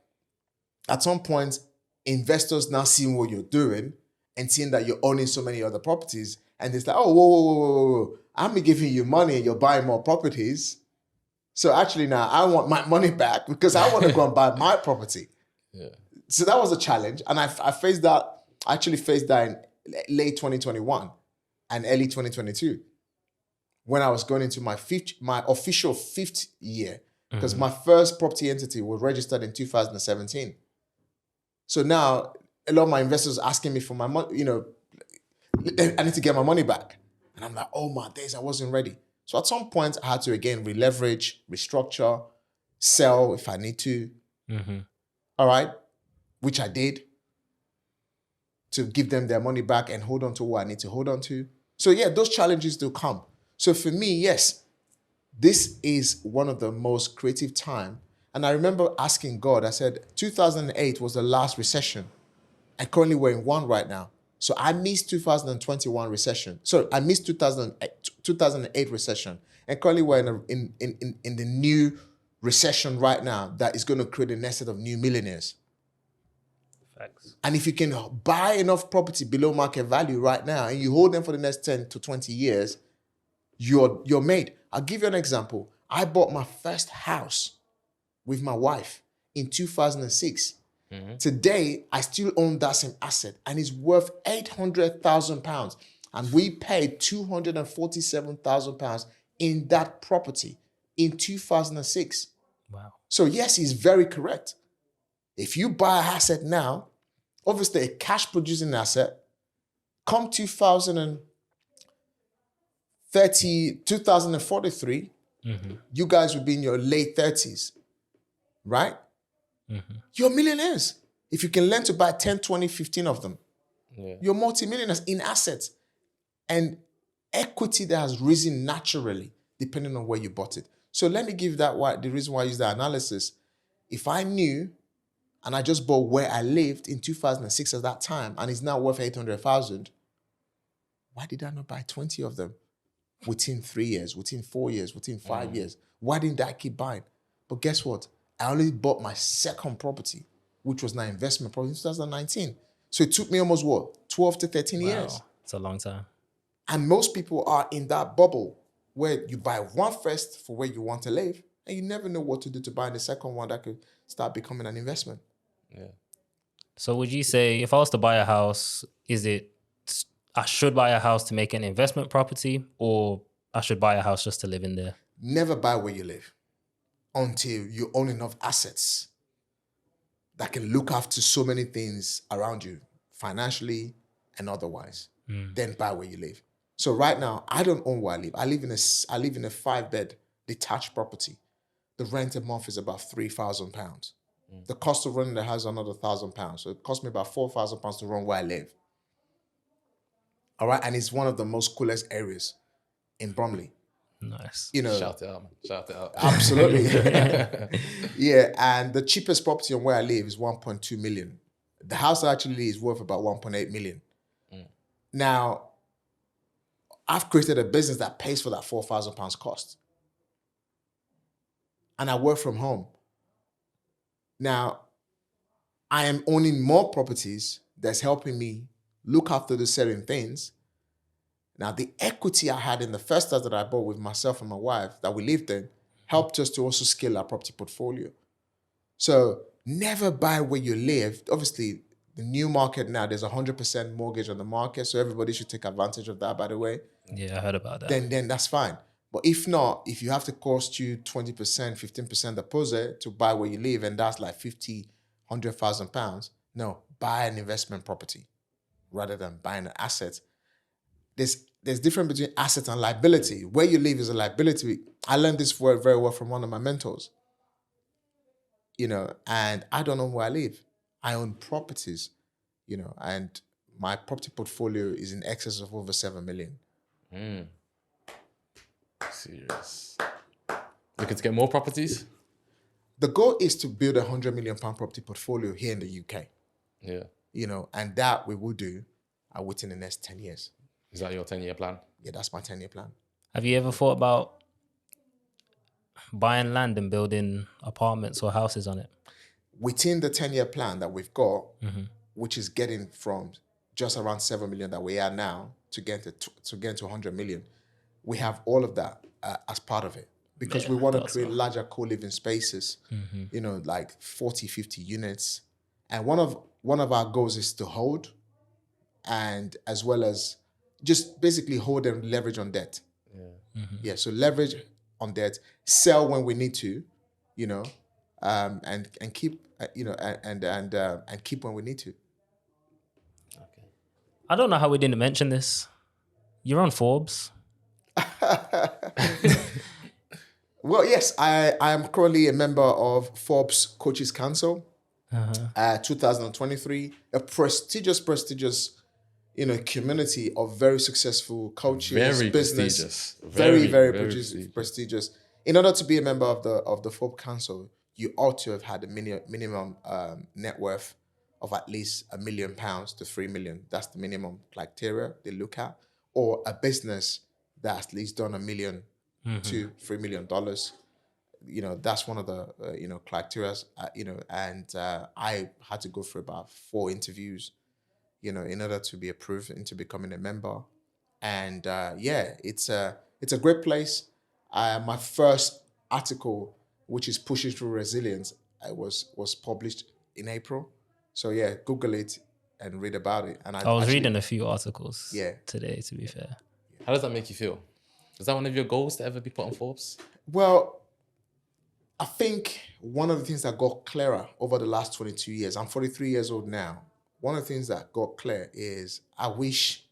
at some point, investors now seeing what you're doing and seeing that you're owning so many other properties. And it's like, oh, whoa. I'm giving you money and you're buying more properties. So actually now I want my money back because I want to go and buy my property. Yeah. So that was a challenge. And I faced that, I actually faced that in late 2021 and early 2022 when I was going into my official 5th year, because my first property entity was registered in 2017. So now a lot of my investors are asking me for my money, you know, I need to get my money back. And I'm like, oh my days, I wasn't ready. So at some point I had to again re-leverage, restructure, sell if I need to. All right, which I did to give them their money back and hold on to what I need to hold on to. So yeah, those challenges do come. So for me, yes, this is one of the most creative time. And I remember asking God, I said, 2008 was the last recession. And currently we're in one right now. So I missed 2021 recession. So I missed 2008 recession. And currently we're in the new recession right now that is going to create a nest of new millionaires. Facts. And if you can buy enough property below market value right now and you hold them for the next 10 to 20 years, you're made. I'll give you an example. I bought my first house with my wife in 2006. Today, I still own that same asset and it's worth £800,000. And we paid £247,000 in that property in 2006. Wow. So yes, he's very correct. If you buy an asset now, obviously a cash producing asset, come 2043, you guys will be in your late 30s, right? You're millionaires. If you can learn to buy 10, 20, 15 of them, you're multi-millionaires in assets and equity that has risen naturally depending on where you bought it. So let me give that the reason why I use that analysis. If I knew and I just bought where I lived in 2006 at that time and it's now worth 800,000, why did I not buy 20 of them within 3 years, within 4 years, within 5 years? Why didn't I keep buying? But guess what? I only bought my second property, which was my investment property in 2019. So it took me almost 12 to 13 years. It's a long time. And most people are in that bubble where you buy one first for where you want to live and you never know what to do to buy the second one that could start becoming an investment. Yeah. So would you say if I was to buy a house, is it I should buy a house to make an investment property, or I should buy a house just to live in there. Never buy where you live until you own enough assets that can look after so many things around you, financially and otherwise. Then buy where you live. So right now, I don't own where I live. I live in a 5-bed detached property. The rent a month is about £3,000. The cost of running the house is another £1,000. So it costs me about £4,000 to run where I live. All right, and it's one of the most coolest areas in Bromley. Nice. You know, Shout it out, man. Shout it out. absolutely. Yeah, and the cheapest property on where I live is 1.2 million. The house actually is worth about 1.8 million. Now, I've created a business that pays for that £4,000 cost. And I work from home. Now, I am owning more properties that's helping me look after the certain things. Now, the equity I had in the first house that I bought with myself and my wife that we lived in helped us to also scale our property portfolio. So never buy where you live. Obviously, the new market now, there's 100% mortgage on the market. So everybody should take advantage of that, by the way. Yeah, I heard about that. Then that's fine. But if not, if you have to cost you 20%, 15% deposit to buy where you live, and that's like 50, 100,000 pounds, no, buy an investment property rather than buying an asset. There's difference between asset and liability. Where you live is a liability. I learned this word very well from one of my mentors. You know, and I don't know where I live. I own properties, you know, and my property portfolio is in excess of over 7 million. Serious. Looking to get more properties? The goal is to build a £100 million property portfolio here in the UK. Yeah. You know, and that we will do within the next 10 years. Is that your 10-year plan? Yeah, that's my 10-year plan. Have you ever thought about buying land and building apartments or houses on it? Within the 10-year plan that we've got, which is getting from just around 7 million that we are now to get to 100 million, we have all of that as part of it. Because we want to create larger co-living spaces, you know, like 40, 50 units. And one of our goals is to hold, and as well as just basically hold and leverage on debt. Yeah, so leverage on debt, sell when we need to, you know, and keep, you know, and keep when we need to. Okay. I don't know how we didn't mention this. You're on Forbes. Well, yes, I am currently a member of Forbes Coaches Council, 2023, a prestigious, you know, community of very successful coaches, Very business, prestigious. very prestigious. In order to be a member of the Forbes Council, you ought to have had a minimum net worth of at least £1 million to 3 million. That's the minimum criteria they look at, or a business that's at least done $1 million to $3 million. You know, that's one of the you know, criteria. You know, and I had to go through about 4 interviews, you know, in order to be approved into becoming a member. And yeah, it's a great place. My first article, which is Pushing Through Resilience, was published in April. So yeah, Google it and read about it. And I was reading a few articles today, to be fair. How does that make you feel? Is that one of your goals to ever be put on Forbes? Well, I think one of the things that got clearer over the last 22 years, I'm 43 years old now. One of the things that got clear is I wish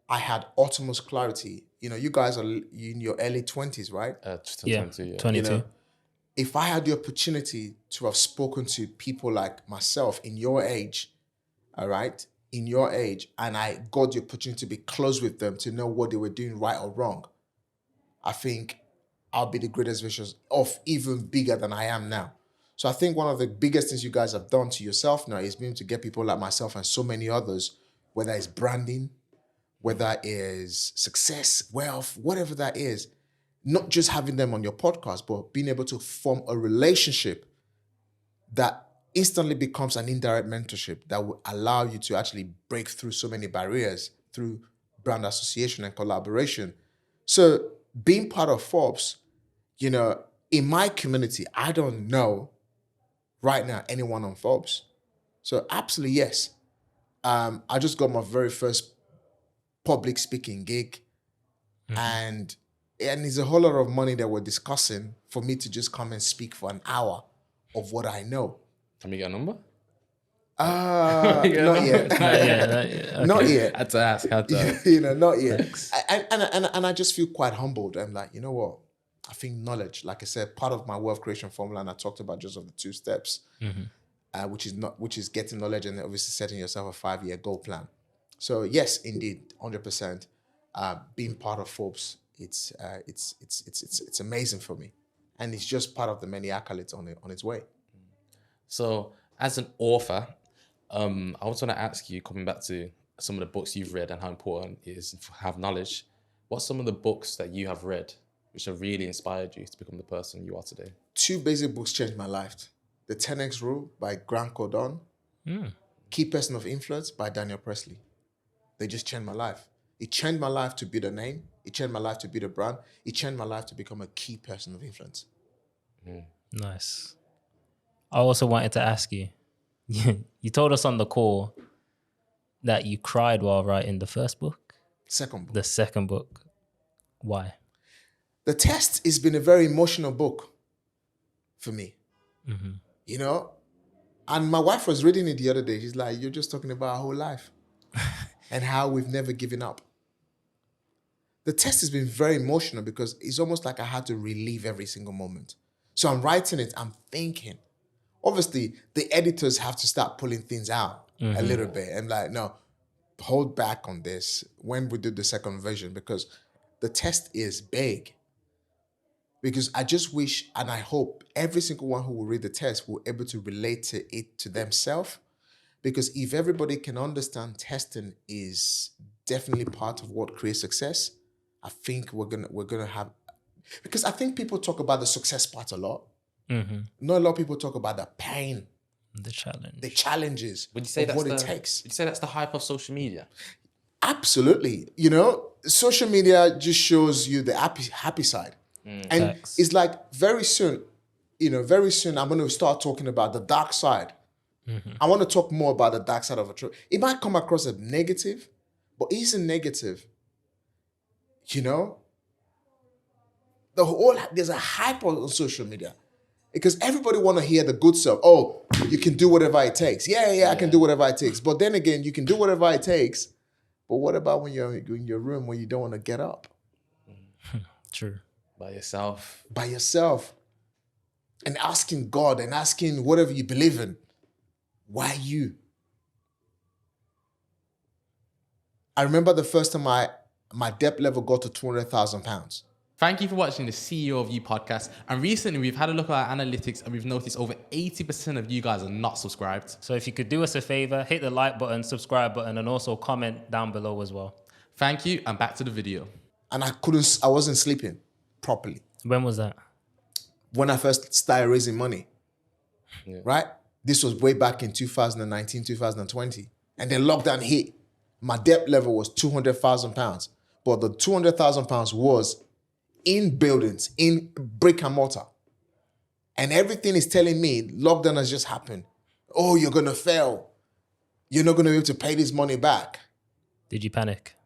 I had utmost clarity. You know, you guys are in your early 20s, right? 22, yeah. 22. You know, if I had the opportunity to have spoken to people like myself in your age, all right, in your age, and I got the opportunity to be close with them to know what they were doing right or wrong, I think I'll be the greatest version of even bigger than I am now. So I think one of the biggest things you guys have done to yourself now is being to get people like myself and so many others, whether it's branding, whether it's success, wealth, whatever that is, not just having them on your podcast, but being able to form a relationship that instantly becomes an indirect mentorship that will allow you to actually break through so many barriers through brand association and collaboration. So being part of Forbes, you know, in my community, I don't know right now anyone on Forbes. So absolutely, yes. I just got my very first public speaking gig. and it's a whole lot of money that we're discussing for me to just come and speak for an hour of what I know. Can we get a number? Not yet. Okay. Not yet. Had to ask. Not yet. And I just feel quite humbled. I'm like, you know what? I think knowledge, like I said, part of my wealth creation formula, and I talked about just of the 2 steps, which is getting knowledge and obviously setting yourself a 5-year goal plan. So yes, indeed, 100%. Being part of Forbes, it's amazing for me, and it's just part of the many accolades on its way. So, as an author, I also want to ask you, coming back to some of the books you've read and how important it is to have knowledge. What's some of the books that you have read which have really inspired you to become the person you are today? 2 basic books changed my life: The 10X Rule by Grant Cardone, Key Person of Influence by Daniel Presley. They just changed my life. It changed my life to build a name. It changed my life to build a brand. It changed my life to become a key person of influence. Nice. I also wanted to ask you, you told us on the call that you cried while writing the first book. Second book. The second book. Why? The Test has been a very emotional book for me. And my wife was reading it the other day. She's like, you're just talking about our whole life and how we've never given up. The Test has been very emotional because it's almost like I had to relive every single moment. So I'm writing it, I'm thinking. Obviously, the editors have to start pulling things out a little bit. And like, no, hold back on this when we do the second version, because the test is big. Because I just wish and I hope every single one who will read the test will be able to relate to it to themselves. Because if everybody can understand testing is definitely part of what creates success, I think we're gonna have, because I think people talk about the success part a lot. Not a lot of people talk about the pain, the challenges Would you say of what it takes. takes. Would you say that's the hype of social media? Absolutely. Social media just shows you the happy side. And Facts. it's like very soon I'm going to start talking about the dark side. I want to talk more about the dark side of a truth. It might come across as negative, but it isn't negative. There's a hype on social media because everybody want to hear the good stuff. Oh, you can do whatever it takes. Yeah, I can do whatever it takes. But then again, you can do whatever it takes. But what about when you're in your room where you don't want to get up? True. By yourself. And asking God and asking whatever you believe in, why you? I remember the first time my debt level got to £200,000. Thank you for watching the CEO of You podcast. And recently we've had a look at our analytics and we've noticed over 80% of you guys are not subscribed. So if you could do us a favor, hit the like button, subscribe button, and also comment down below as well. Thank you, and back to the video. And I wasn't sleeping properly. When was that? When I first started raising money, right? This was way back in 2019, 2020. And then lockdown hit. My debt level was £200,000. But the £200,000 was in buildings, in brick and mortar. And everything is telling me lockdown has just happened. Oh, you're going to fail. You're not going to be able to pay this money back. Did you panic?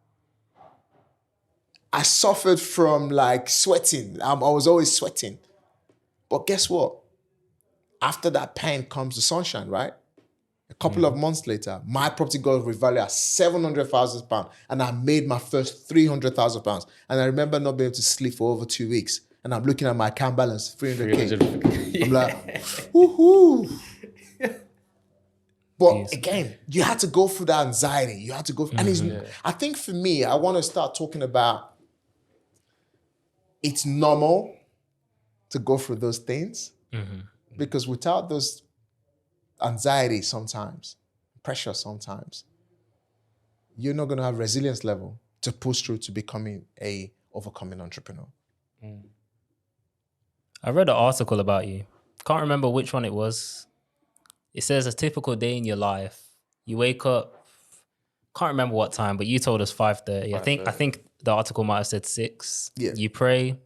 I suffered from like sweating. I was always sweating. But guess what? After that pain comes the sunshine, right? A couple of months later, my property got revalued at £700,000 and I made my first £300,000. And I remember not being able to sleep for over 2 weeks. And I'm looking at my account balance, 300K. I'm like, woohoo. But again, you had to go through that anxiety. You had to go through, and I think for me, I want to start talking about it's normal to go through those things because without those anxiety sometimes, pressure sometimes, you're not going to have resilience level to push through to becoming a overcoming entrepreneur. I read an article about you. Can't remember which one it was. It says a typical day in your life. You wake up, can't remember what time, but you told us 5:30. I think the article might have said 6. Yeah. You pray,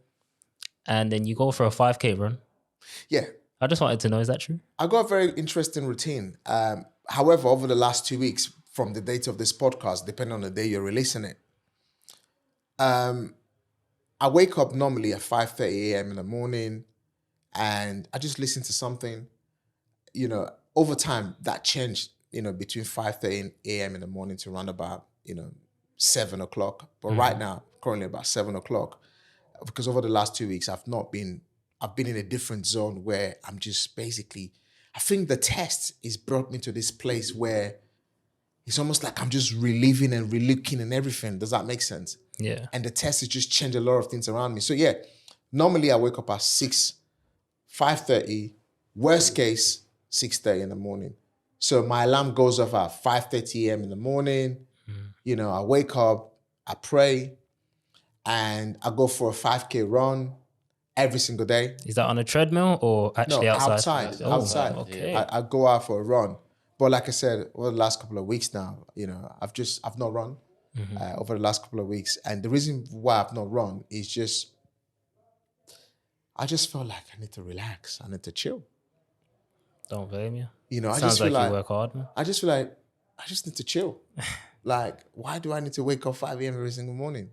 and then you go for a 5K run. Yeah. I just wanted to know, is that true? I got a very interesting routine. However, over the last 2 weeks, from the date of this podcast, depending on the day you're releasing it, I wake up normally at 5:30 a.m. in the morning, and I just listen to something. You know, over time that changed. You know, between 5:30 a.m. in the morning to around about 7 o'clock. But right now, currently about 7 o'clock, because over the last 2 weeks I've been in a different zone where I'm just basically. I think the test has brought me to this place where it's almost like I'm just reliving and relooking and everything. Does that make sense? Yeah. And the test has just changed a lot of things around me. So yeah, normally I wake up at 5:30, worst case, 6:30 in the morning. So my alarm goes off at 5:30 a.m. in the morning. You know, I wake up, I pray, and I go for a 5K run every single day. Is that on a treadmill or actually outside? Outside. Okay. I go out for a run. But like I said, over the last couple of weeks now, I've not run over the last couple of weeks. And the reason why I've not run is I just felt like I need to relax. I need to chill. Don't blame you. You know, I Sounds just feel like you work hard, man. I just feel like I just need to chill. Like, why do I need to wake up 5 a.m. every single morning?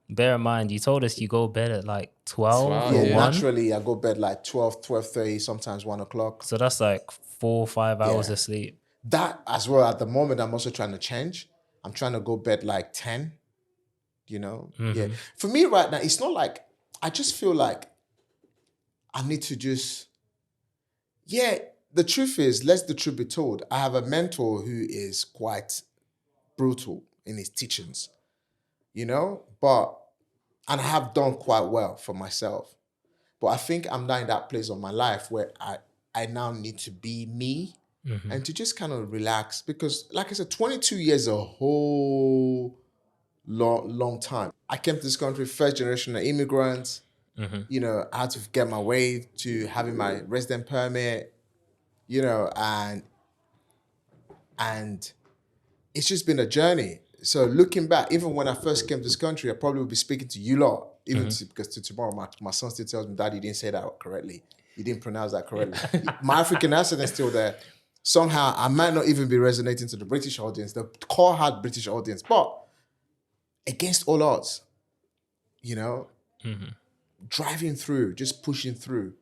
Bear in mind, you told us you go to bed at like 12 or 1. Naturally, I go to bed like 12, 12:30, sometimes 1 o'clock. So that's like 4 or 5 hours of sleep. That as well, at the moment, I'm also trying to change. I'm trying to go to bed like 10, Yeah. For me right now, it's not like, I just feel like I need to just, the truth is, let the truth be told, I have a mentor who is quite brutal in his teachings, and I have done quite well for myself. But I think I'm now in that place of my life where I now need to be me and to just kind of relax, because like I said, 22 years is a whole long time. I came to this country, first generation of immigrants. I had to get my way to having my resident permit, and it's just been a journey. So looking back, even when I first came to this country, I probably would be speaking to you lot, even because tomorrow my son still tells me, Dad, you didn't say that correctly. You didn't pronounce that correctly. My African accent is still there. Somehow I might not even be resonating to the British audience, the core hard British audience, but against all odds, driving through, just pushing through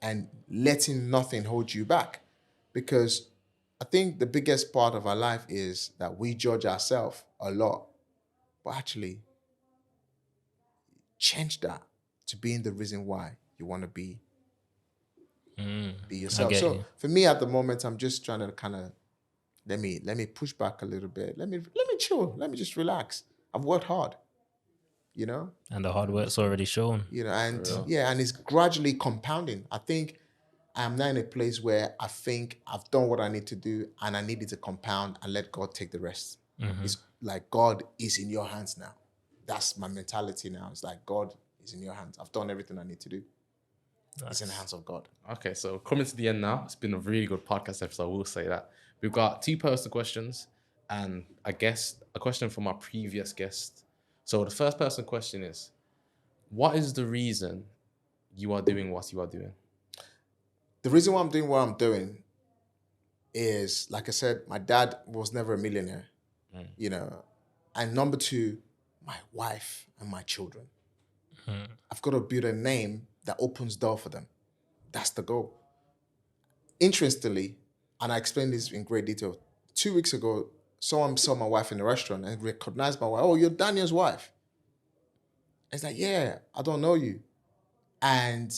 and letting nothing hold you back. Because I think the biggest part of our life is that we judge ourselves a lot, but actually change that to being the reason why you want to be yourself. So for me at the moment, I'm just trying to kind of let me push back a little bit. Let me chill. Let me just relax. I've worked hard, And the hard work's already shown. And it's gradually compounding. I think I'm now in a place where I think I've done what I need to do, and I need it to compound and let God take the rest. It's like God is in your hands now. That's my mentality now. It's like God is in your hands. I've done everything I need to do. Nice. It's in the hands of God. Okay, so coming to the end now. It's been a really good podcast episode, I will say that. We've got 2 personal questions and I guess a question from our previous guest. So the first personal question is, what is the reason you are doing what you are doing? The reason why I'm doing what I'm doing is, like I said, my dad was never a millionaire, and number 2, my wife and my children. I've got to build a name that opens door for them. That's the goal. Interestingly, and I explained this in great detail, 2 weeks ago, someone saw my wife in the restaurant and recognized my wife. Oh, you're Daniel's wife. It's like, yeah, I don't know you. And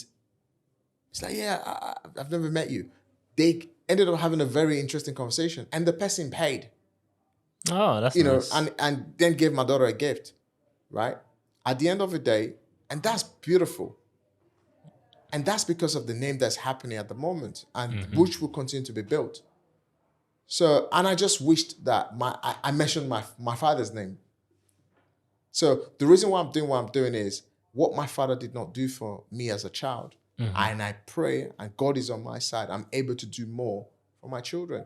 it's like, yeah, I've never met you. They ended up having a very interesting conversation, and the person paid. Oh, that's nice. And then gave my daughter a gift, right? At the end of the day, and that's beautiful. And that's because of the name that's happening at the moment, and which will continue to be built. So, and I just wished that I mentioned my father's name. So the reason why I'm doing what I'm doing is what my father did not do for me as a child. And I pray, and God is on my side. I'm able to do more for my children.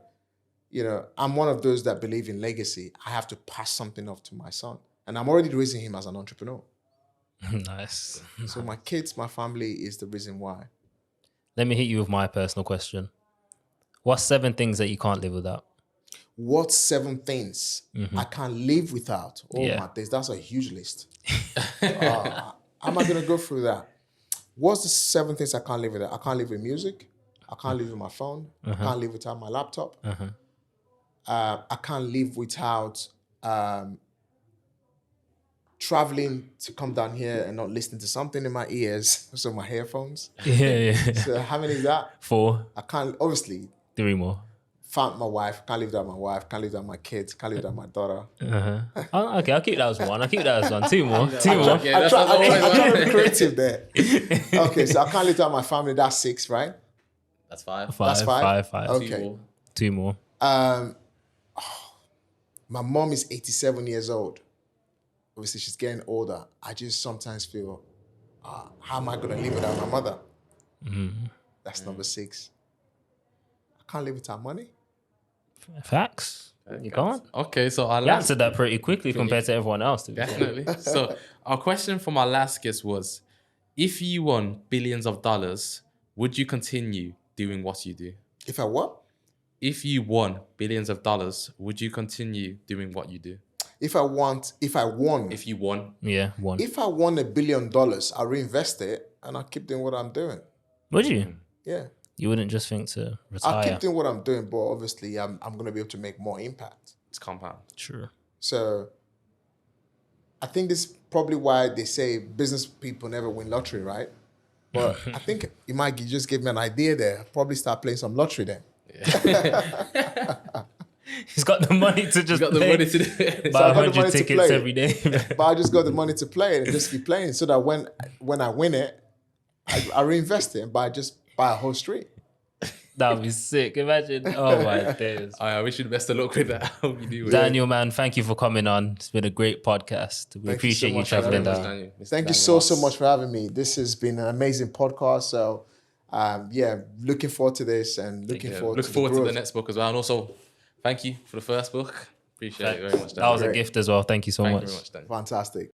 I'm one of those that believe in legacy. I have to pass something off to my son. And I'm already raising him as an entrepreneur. Nice. So my kids, my family is the reason why. Let me hit you with my personal question. What's 7 things that you can't live without? What's 7 things I can't live without? Oh Yeah. my days, that's a huge list. How am I gonna go through that? What's the 7 things I can't live without? I can't live with music. I can't live with my phone. I can't live without my laptop. I can't live without traveling to come down here and not listening to something in my ears. So my headphones. Yeah. So how many is that? 4, I can't, obviously, 3 more. found my wife. Can't live without my wife. Can't live without my kids. Can't live without my daughter. Oh, okay, I'll keep that as 1. I'll keep that as 1. 2 more. 2 more. Yeah, I that's try to be creative there. Okay, so I can't live without my family. That's 6, right? That's 5. That's 5? 5. Okay. 2 more. My mom is 87 years old. Obviously, she's getting older. I just sometimes feel, how am I going to live without my mother? That's number 6. I can't live without money. Facts. You can't. Okay, so our You last answered that pretty quickly compared to everyone else. To be fair. definitely. So our question from our last guest was, if you won billions of dollars, would you continue doing what you do? If I what? If you won billions of dollars, would you continue doing what you do? If I won, If you won, Yeah, 1. if I won $1 billion, I'll reinvest it and I'll keep doing what I'm doing. Would you? Yeah. You wouldn't just think to I'll retire? keep doing what I'm doing, but obviously I'm going to be able to make more impact. it's compound. True. So I think this is probably why they say business people never win lottery, right? But I think you might just give me an idea there. Probably start playing some lottery then. He's got the money to just Got the play, money to do it. buy So I got the 100 money to tickets play. every day. But I just got the money to play it and just keep playing so that when I win it, I reinvest it, but I just buy a whole street. That would be sick. Imagine. Oh my days. I wish you the best of luck with that. I hope you do. Daniel, man, thank you for coming on. It's been a great podcast. We Thank you so appreciate you much for traveling having down. Thank you so much for having me. This has been an amazing podcast. So, looking forward to this and looking forward Look to forward the to the growth. next book as well. And also, thank you for the first book. Appreciate it very much, Daniel. That was a gift as well. Thank you so Thank much. you very much, Daniel. Fantastic.